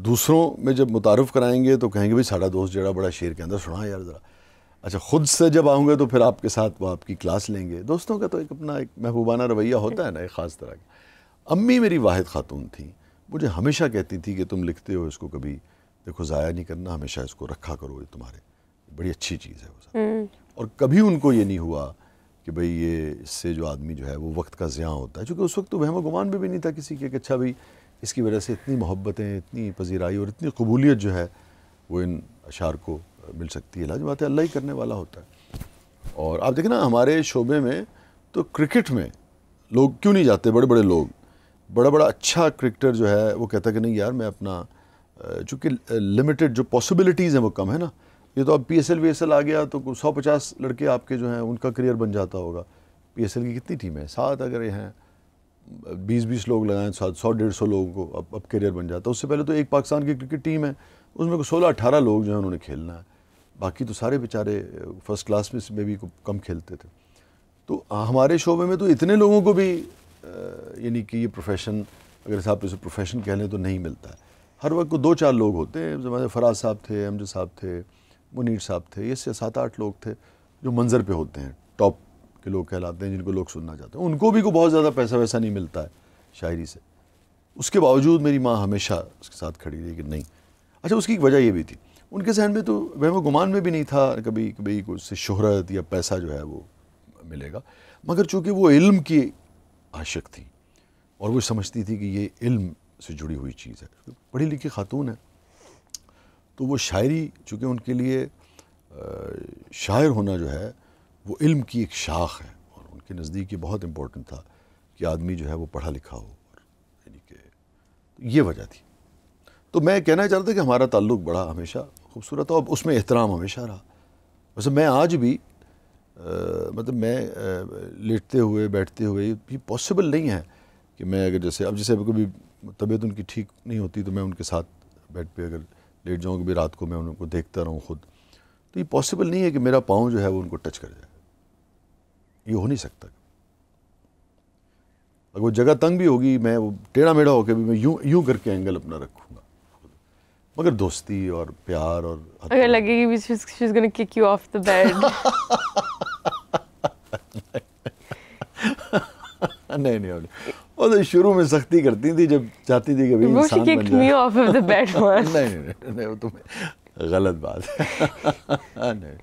دوسروں میں جب متعارف کرائیں گے تو کہیں گے بھائی ساڑا دوست جڑا بڑا شعر کے اندر سنا یار ذرا. اچھا خود سے جب آؤں گے تو پھر آپ کے ساتھ وہ آپ کی کلاس لیں گے. دوستوں کا تو ایک اپنا ایک محبوبانہ رویہ ہوتا ہے نا، ایک خاص طرح کا. امی میری واحد خاتون تھیں، مجھے ہمیشہ کہتی تھی کہ تم لکھتے ہو اس کو کبھی دیکھو ضائع نہیں کرنا، ہمیشہ اس کو رکھا کرو، یہ تمہارے بڑی اچھی چیز ہے وہ. اور کبھی ان کو یہ نہیں ہوا کہ بھئی یہ اس سے جو آدمی جو ہے وہ وقت کا ضیاع ہوتا ہے، چونکہ اس وقت تو وہم و گمان بھی نہیں تھا کسی کے کہ اچھا بھئی اس کی وجہ سے اتنی محبتیں، اتنی پذیرائی اور اتنی قبولیت جو ہے وہ ان اشعار کو مل سکتی ہے. لازم بات ہے اللہ ہی کرنے والا ہوتا ہے. اور آپ دیکھیں نا ہمارے شعبے میں تو کرکٹ میں لوگ کیوں نہیں جاتے, بڑے بڑے لوگ, بڑا اچھا کرکٹر جو ہے وہ کہتا ہے کہ نہیں یار میں اپنا, چونکہ لمیٹڈ جو پاسبلٹیز ہیں وہ کم ہے نا. یہ تو اب P S L V S L آ گیا تو 150 لڑکے آپ کے جو ہیں ان کا کریئر بن جاتا ہوگا. پی ایس ایل کی کتنی ٹیم ہے, 7 اگر یہ ہیں, 20 لوگ لگائیں, 100-150 لوگوں کو اب کریئر بن جاتا ہے. اس سے پہلے تو ایک پاکستان کی کرکٹ ٹیم ہے, اس میں 16-18 لوگ جو ہیں انہوں نے کھیلنا ہے, باقی تو سارے بیچارے فرسٹ کلاس میں بھی کم کھیلتے تھے. تو ہمارے شعبے میں تو اتنے لوگوں کو بھی یعنی کہ یہ پروفیشن اگر صاحب اسے پروفیشن کہہ لیں تو نہیں ملتا ہے. ہر وقت کو 2-4 لوگ ہوتے ہیں. زمانے فراز صاحب تھے, امجد صاحب تھے, منیر صاحب تھے, یہ 7-8 لوگ تھے جو منظر پہ ہوتے ہیں, ٹاپ کے لوگ کہلاتے ہیں, جن کو لوگ سننا چاہتے ہیں. ان کو بھی کوئی بہت زیادہ پیسہ ویسا نہیں ملتا ہے شاعری سے. اس کے باوجود میری ماں ہمیشہ اس کے ساتھ کھڑی رہی کہ نہیں. اچھا اس کی ایک وجہ یہ بھی تھی, ان کے ذہن میں تو وہم و گمان میں بھی نہیں تھا کبھی اس سے شہرت یا پیسہ جو ہے وہ ملے گا, مگر چونکہ وہ علم کی عاشق تھی اور وہ سمجھتی تھی کہ یہ علم سے جڑی ہوئی چیز ہے, پڑھی لکھی خاتون ہے, تو وہ شاعری چونکہ ان کے لیے شاعر ہونا جو ہے وہ علم کی ایک شاخ ہے, اور ان کے نزدیک یہ بہت امپورٹنٹ تھا کہ آدمی جو ہے وہ پڑھا لکھا ہو, اور یعنی کہ یہ وجہ تھی. تو میں کہنا چاہتا تھا کہ ہمارا تعلق بڑا ہمیشہ خوبصورت ہو, اب اس میں احترام ہمیشہ رہا. ویسے میں آج بھی مطلب میں لیٹتے ہوئے بیٹھتے ہوئے بھی پاسبل نہیں ہے کہ میں اگر جیسے کبھی طبیعت ان کی ٹھیک نہیں ہوتی تو میں ان کے ساتھ بیڈ پہ اگر لیٹ جاؤں کبھی رات کو میں ان کو دیکھتا رہوں خود, تو یہ پاسبل نہیں ہے کہ میرا پاؤں جو ہے وہ ان کو ٹچ کر جائے. یہ ہو نہیں سکتا. اگر وہ جگہ تنگ بھی ہوگی میں وہ ٹیڑھا میڑھا ہو کے بھی میں یوں کر کے اینگل اپنا رکھوں گا, مگر دوستی اور پیار اور اگر لگے گی she's gonna kick you off the bed. نہیں وہ تو شروع میں سختی کرتی تھی جب چاہتی تھی کہ بھائی انسان بن جائے. She kicked me off of the bed once. نہیں وہ تو غلط بات ہے. نہیں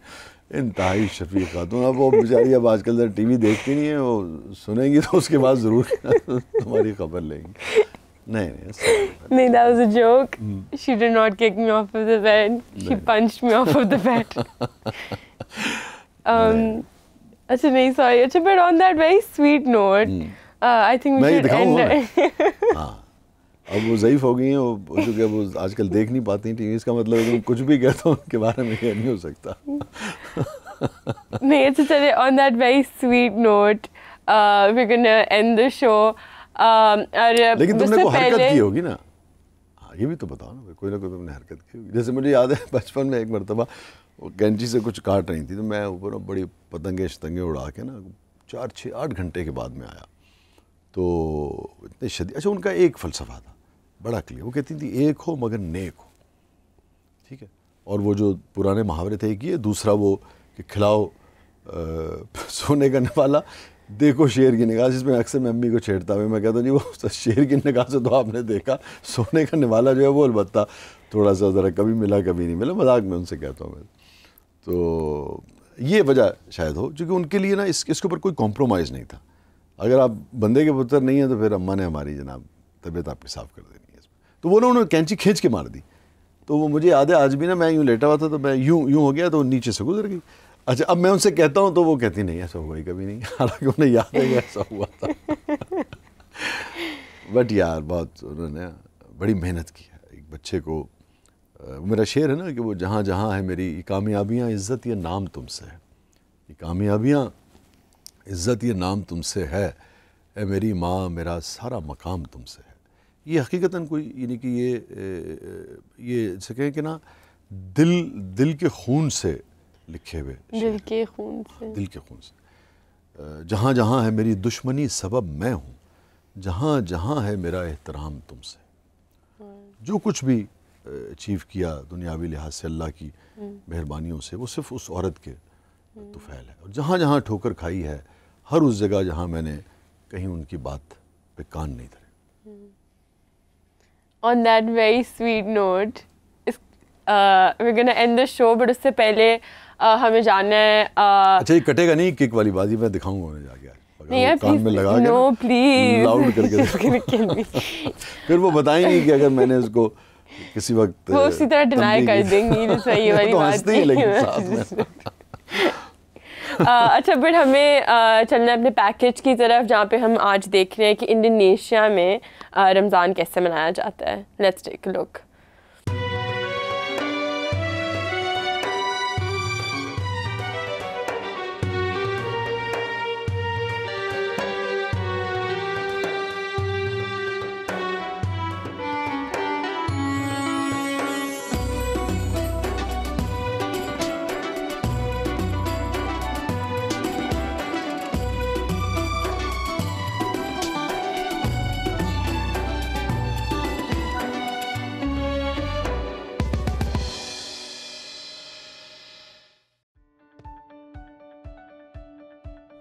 انتہائی شفیق خاتون. اب وہ بیچاری اب آج کل ٹی وی دیکھتی نہیں ہے, وہ سنیں گی تو اس کے بعد ضرور تمہاری خبر لیں گی. نہیں, that was a joke. She did not kick me off of the bed. She punched me off of the bed. اچھا نہیں sorry. اچھا but on that very sweet note, I think we should end. ہاں اب وہ ضعیف ہو گئی ہیں, وہ چونکہ وہ آج کل دیکھ نہیں پاتی ٹی وی. اس کا مطلب ہے کہ کچھ بھی کہتا ہوں ان کے بارے میں یہ نہیں ہو سکتا. نہیں اچھا چلے on that very sweet note, we're gonna end the show. لیکن تم نے کوئی حرکت کی ہوگی نا, یہ بھی تو بتاؤ نا, کوئی نہ کوئی تم نے حرکت کی ہوگی. جیسے مجھے یاد ہے بچپن میں ایک مرتبہ وہ کینچی سے کچھ کاٹ رہی تھی تو میں اوپر بڑی پتنگیں اڑا کے نا 4-6-8 گھنٹے کے بعد میں آیا تو اتنے شدید. اچھا ان کا ایک فلسفہ تھا بڑا کلیئر, وہ کہتی تھی ایک ہو مگر نیک ہو, ٹھیک ہے. اور وہ جو پرانے محاورے تھے ایک یہ, دوسرا وہ کہ کھلاؤ سونے کا نوالا دیکھو شیر کی نگاہ, جس میں اکثر میں امی کو چھیڑتا ہوں میں کہتا ہوں جی وہ شیر کی نگاہ سے تو آپ نے دیکھا, سونے کا نوالا جو ہے وہ البتہ تھوڑا سا ذرا کبھی ملا کبھی نہیں ملا, مذاق میں ان سے کہتا ہوں میں. تو یہ وجہ شاید ہو چونکہ ان کے لیے نا اس کے اوپر کوئی کمپرومائز نہیں تھا. اگر آپ بندے کے پتر نہیں ہیں تو پھر اماں نے ہماری جناب طبیعت آپ کی صاف کر دینی ہے. تو وہ نا انہوں نے کینچی کھینچ کے مار دی, تو وہ مجھے یاد ہے آج بھی نا, میں یوں لیٹا ہوا تھا تو میں یوں ہو گیا تو وہ نیچے سے گزر گئی. اچھا اب میں ان سے کہتا ہوں تو وہ کہتی نہیں ایسا ہوا ہی کبھی نہیں, حالانکہ انہیں یاد ہے کہ ایسا ہوا تھا. بٹ یار بہت انہوں نے بڑی محنت کی ہے ایک بچے کو. میرا شعر ہے نا کہ وہ جہاں جہاں ہے میری کامیابیاں عزت یہ نام تم سے ہے, یہ کامیابیاں عزت یہ نام تم سے ہے, اے میری ماں میرا سارا مقام تم سے ہے. یہ حقیقتاً کوئی یعنی کہ یہ جیسے کہیں کہ نا دل کے خون سے لکھے ہوئے, دل کے خون سے. جہاں جہاں ہے میری دشمنی سبب میں ہوں, جہاں جہاں ہے میرا احترام تم سے. جو کچھ بھی اچیو کیا دنیاوی لحاظ سے اللہ کی مہربانیوں سے وہ صرف اس عورت کے طفیل ہے. اور جہاں جہاں ٹھوکر کھائی ہے, ہر اس جگہ جہاں میں نے کہیں ان کی بات پہ کان نہیں دھرے. On that very sweet note, we're gonna end the show, but اس سے پہلے ہمیں جاننا ہے. اچھا یہ کٹے گا نہیں کک والی بازی, میں دکھاؤں گا انہیں جا کے کان میں لگا کے لاؤڈ کر کے, پھر وہ بتائیں گے کہ اگر میں نے اس کو کسی وقت وہ اسی طرح ڈینائی کر دیں گی جیسے یہ والی بات نہیں. اچھا بٹ ہمیں چلنا ہے اپنے پیکیج کی طرف جہاں پہ ہم آج دیکھ رہے ہیں کہ انڈونیشیا میں رمضان کیسے منایا جاتا ہے. Let's take a look.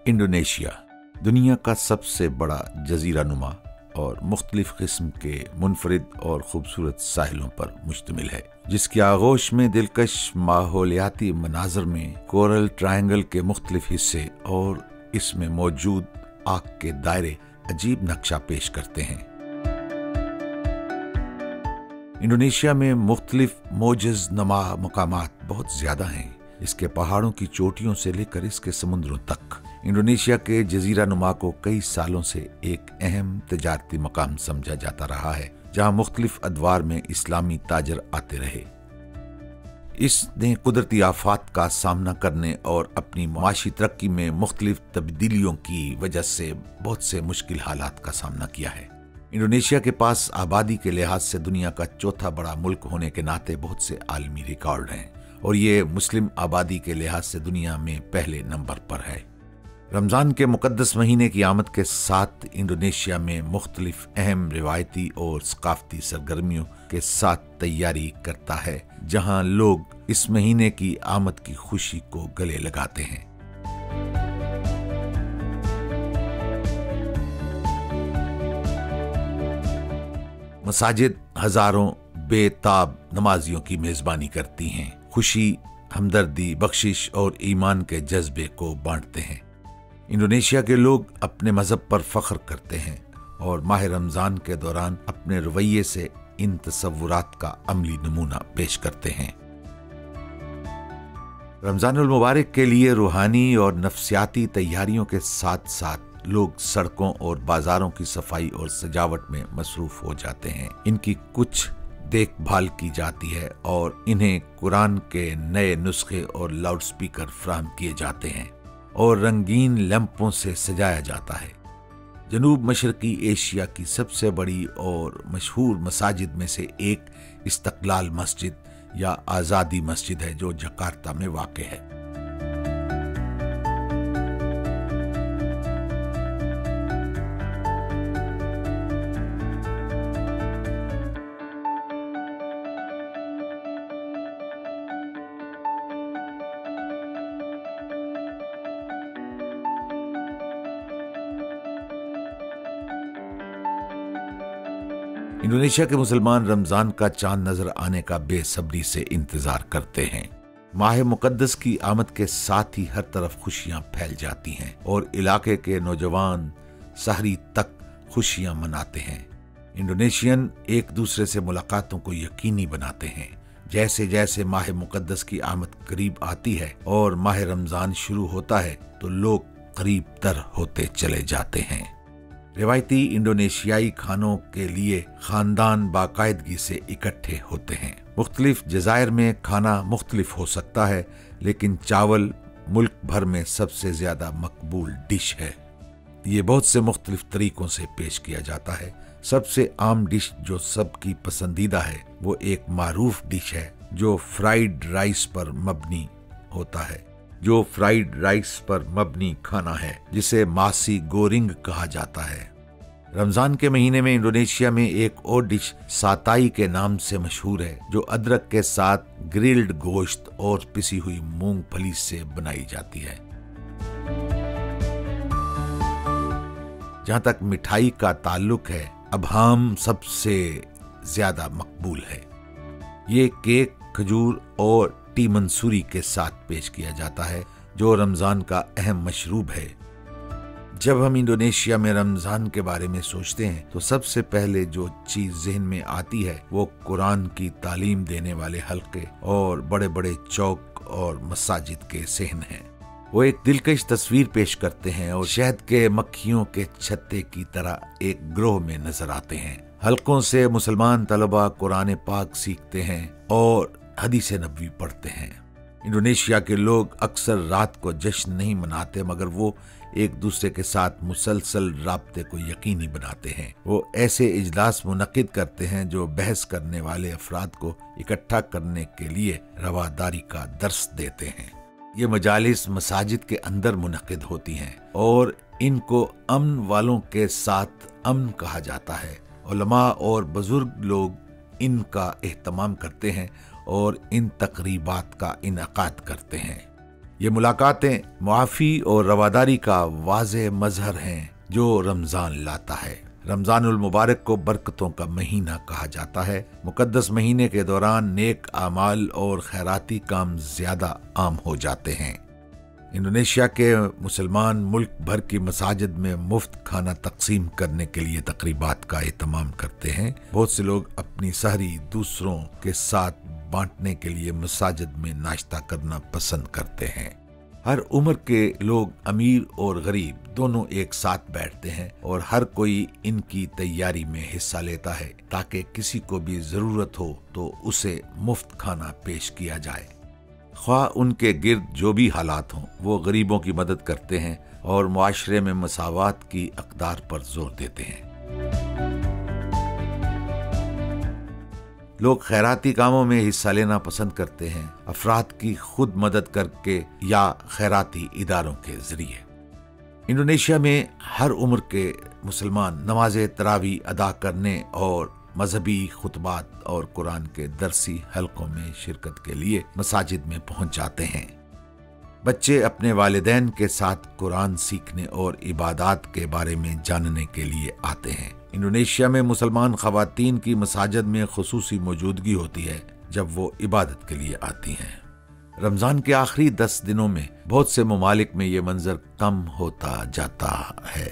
Indonesia دنیا کا سب سے بڑا جزیرہ نما اور مختلف قسم کے منفرد اور خوبصورت ساحلوں پر مشتمل ہے، جس کی آغوش میں دلکش ماحولیاتی مناظر میں کورل ٹرائنگل کے مختلف حصے اور اس میں موجود آگ کے دائرے عجیب نقشہ پیش کرتے ہیں. انڈونیشیا میں مختلف موجز نما مقامات بہت زیادہ ہیں. اس کے پہاڑوں کی چوٹیوں سے لے کر اس کے سمندروں تک انڈونیشیا کے جزیرہ نما کو کئی سالوں سے ایک اہم تجارتی مقام سمجھا جاتا رہا ہے، جہاں مختلف ادوار میں اسلامی تاجر آتے رہے. اس نے قدرتی آفات کا سامنا کرنے اور اپنی معاشی ترقی میں مختلف تبدیلیوں کی وجہ سے بہت سے مشکل حالات کا سامنا کیا ہے. انڈونیشیا کے پاس آبادی کے لحاظ سے دنیا کا چوتھا بڑا ملک ہونے کے ناطے بہت سے عالمی ریکارڈ ہیں اور یہ مسلم آبادی کے لحاظ سے دنیا میں پہلے نمبر پر ہے. رمضان کے مقدس مہینے کی آمد کے ساتھ انڈونیشیا میں مختلف اہم روایتی اور ثقافتی سرگرمیوں کے ساتھ تیاری کرتا ہے، جہاں لوگ اس مہینے کی آمد کی خوشی کو گلے لگاتے ہیں. مساجد ہزاروں بے تاب نمازیوں کی میزبانی کرتی ہیں، خوشی، ہمدردی، بخشش اور ایمان کے جذبے کو بانٹتے ہیں. انڈونیشیا کے لوگ اپنے مذہب پر فخر کرتے ہیں اور ماہ رمضان کے دوران اپنے رویے سے ان تصورات کا عملی نمونہ پیش کرتے ہیں. رمضان المبارک کے لیے روحانی اور نفسیاتی تیاریوں کے ساتھ ساتھ لوگ سڑکوں اور بازاروں کی صفائی اور سجاوٹ میں مصروف ہو جاتے ہیں. ان کی کچھ دیکھ بھال کی جاتی ہے اور انہیں قرآن کے نئے نسخے اور لاؤڈ سپیکر فراہم کیے جاتے ہیں اور رنگین لیمپوں سے سجایا جاتا ہے. جنوب مشرقی ایشیا کی سب سے بڑی اور مشہور مساجد میں سے ایک استقلال مسجد یا آزادی مسجد ہے جو جکارتا میں واقع ہے. انڈونیشیا کے مسلمان رمضان کا چاند نظر آنے کا بے صبری سے انتظار کرتے ہیں. ماہ مقدس کی آمد کے ساتھ ہی ہر طرف خوشیاں پھیل جاتی ہیں اور علاقے کے نوجوان سحری تک خوشیاں مناتے ہیں. انڈونیشین ایک دوسرے سے ملاقاتوں کو یقینی بناتے ہیں. جیسے جیسے ماہ مقدس کی آمد قریب آتی ہے اور ماہ رمضان شروع ہوتا ہے تو لوگ قریب تر ہوتے چلے جاتے ہیں. روایتی انڈونیشیائی کھانوں کے لیے خاندان باقاعدگی سے اکٹھے ہوتے ہیں. مختلف جزائر میں کھانا مختلف ہو سکتا ہے، لیکن چاول ملک بھر میں سب سے زیادہ مقبول ڈش ہے. یہ بہت سے مختلف طریقوں سے پیش کیا جاتا ہے. سب سے عام ڈش جو سب کی پسندیدہ ہے وہ ایک معروف ڈش ہے جو فرائیڈ رائس پر مبنی ہوتا ہے، جو فرائیڈ رائس پر مبنی کھانا ہے جسے ماسی گورنگ کہا جاتا ہے. رمضان کے مہینے میں انڈونیشیا میں ایک اور ڈش ساتائی کے نام سے مشہور ہے جو ادرک کے ساتھ گرلڈ گوشت اور پسی ہوئی مونگ پھلی سے بنائی جاتی ہے. جہاں تک مٹھائی کا تعلق ہے، ابہام سب سے زیادہ مقبول ہے. یہ کیک کھجور اور ٹی منصوری کے ساتھ پیش کیا جاتا ہے جو رمضان کا اہم مشروب ہے. جب ہم انڈونیشیا میں رمضان کے بارے میں سوچتے ہیں تو سب سے پہلے جو چیز ذہن میں آتی ہے وہ قرآن کی تعلیم دینے والے حلقے اور بڑے بڑے چوک اور مساجد کے صحن ہیں۔ وہ ایک دلکش تصویر پیش کرتے ہیں اور شہد کے مکھیوں کے چھتے کی طرح ایک گروہ میں نظر آتے ہیں۔ حلقوں سے مسلمان طلباء قرآن پاک سیکھتے ہیں اور حدیث نبوی پڑھتے ہیں۔ انڈونیشیا کے لوگ اکثر رات کو جشن نہیں مناتے، مگر وہ ایک دوسرے کے ساتھ مسلسل رابطے کو یقینی بناتے ہیں۔ وہ ایسے اجلاس منعقد کرتے ہیں جو بحث کرنے والے افراد کو اکٹھا کرنے کے لیے رواداری کا درس دیتے ہیں۔ یہ مجالس مساجد کے اندر منعقد ہوتی ہیں اور ان کو امن والوں کے ساتھ امن کہا جاتا ہے۔ علماء اور بزرگ لوگ ان کا اہتمام کرتے ہیں اور ان تقریبات کا انعقاد کرتے ہیں۔ یہ ملاقاتیں معافی اور رواداری کا واضح مظہر ہیں جو رمضان لاتا ہے۔ رمضان المبارک کو برکتوں کا مہینہ کہا جاتا ہے۔ مقدس مہینے کے دوران نیک اعمال اور خیراتی کام زیادہ عام ہو جاتے ہیں۔ انڈونیشیا کے مسلمان ملک بھر کی مساجد میں مفت کھانا تقسیم کرنے کے لیے تقریبات کا اہتمام کرتے ہیں۔ بہت سے لوگ اپنی سحری دوسروں کے ساتھ بانٹنے کے لیے مساجد میں ناشتہ کرنا پسند کرتے ہیں۔ ہر عمر کے لوگ امیر اور غریب دونوں ایک ساتھ بیٹھتے ہیں اور ہر کوئی ان کی تیاری میں حصہ لیتا ہے تاکہ کسی کو بھی ضرورت ہو تو اسے مفت کھانا پیش کیا جائے۔ خواہ ان کے گرد جو بھی حالات ہوں، وہ غریبوں کی مدد کرتے ہیں اور معاشرے میں مساوات کی اقدار پر زور دیتے ہیں۔ لوگ خیراتی کاموں میں حصہ لینا پسند کرتے ہیں، افراد کی خود مدد کر کے یا خیراتی اداروں کے ذریعے۔ انڈونیشیا میں ہر عمر کے مسلمان نماز تراویح ادا کرنے اور مذہبی خطبات اور قرآن کے درسی حلقوں میں شرکت کے لیے مساجد میں پہنچ جاتے ہیں۔ بچے اپنے والدین کے ساتھ قرآن سیکھنے اور عبادات کے بارے میں جاننے کے لیے آتے ہیں۔ انڈونیشیا میں مسلمان خواتین کی مساجد میں خصوصی موجودگی ہوتی ہے جب وہ عبادت کے لیے آتی ہیں۔ رمضان کے آخری 10 دنوں میں بہت سے ممالک میں یہ منظر کم ہوتا جاتا ہے۔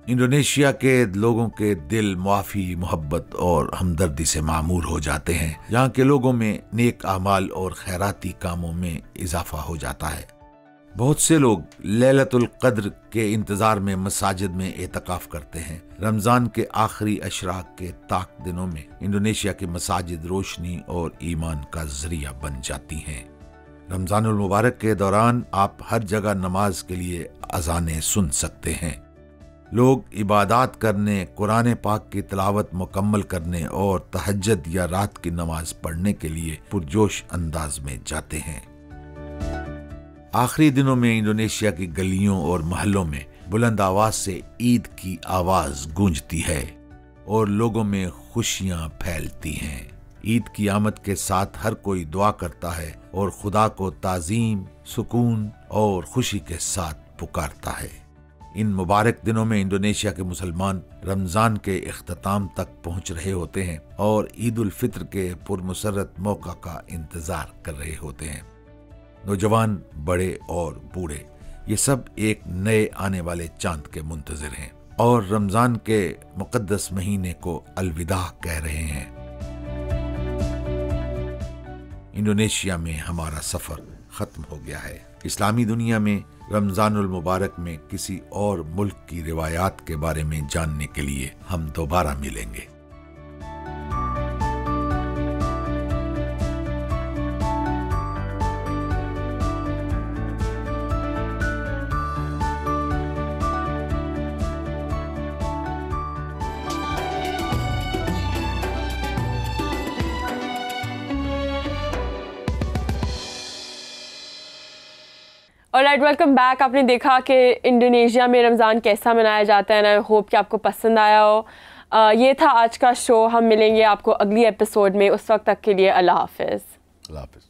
انڈونیشیا کے لوگوں کے دل معافی، محبت اور ہمدردی سے معمور ہو جاتے ہیں۔ یہاں کے لوگوں میں نیک اعمال اور خیراتی کاموں میں اضافہ ہو جاتا ہے۔ بہت سے لوگ لیلۃ القدر کے انتظار میں مساجد میں اعتکاف کرتے ہیں۔ رمضان کے آخری اشراق کے طاق دنوں میں انڈونیشیا کی مساجد روشنی اور ایمان کا ذریعہ بن جاتی ہیں۔ رمضان المبارک کے دوران آپ ہر جگہ نماز کے لیے اذانیں سن سکتے ہیں۔ لوگ عبادات کرنے، قرآن پاک کی تلاوت مکمل کرنے اور تہجد یا رات کی نماز پڑھنے کے لیے پرجوش انداز میں جاتے ہیں۔ آخری دنوں میں انڈونیشیا کی گلیوں اور محلوں میں بلند آواز سے عید کی آواز گونجتی ہے اور لوگوں میں خوشیاں پھیلتی ہیں۔ عید کی آمد کے ساتھ ہر کوئی دعا کرتا ہے اور خدا کو تعظیم، سکون اور خوشی کے ساتھ پکارتا ہے۔ ان مبارک دنوں میں انڈونیشیا کے مسلمان رمضان کے اختتام تک پہنچ رہے ہوتے ہیں اور عید الفطر کے پرمسرت موقع کا انتظار کر رہے ہوتے ہیں۔ نوجوان، بڑے اور بوڑھے، یہ سب ایک نئے آنے والے چاند کے منتظر ہیں اور رمضان کے مقدس مہینے کو الوداع کہہ رہے ہیں۔ انڈونیشیا میں ہمارا سفر ختم ہو گیا ہے۔ اسلامی دنیا میں رمضان المبارک میں کسی اور ملک کی روایات کے بارے میں جاننے کے لیے ہم دوبارہ ملیں گے۔ All right, welcome back. آپ نے دیکھا کہ انڈونیشیا میں رمضان کیسا منایا جاتا ہے، آئی ہوپ کہ آپ کو پسند آیا ہو۔ یہ تھا آج کا شو۔ ہم ملیں گے آپ کو اگلی ایپیسوڈ میں۔ اس وقت تک کے لیے اللہ حافظ۔ اللہ حافظ۔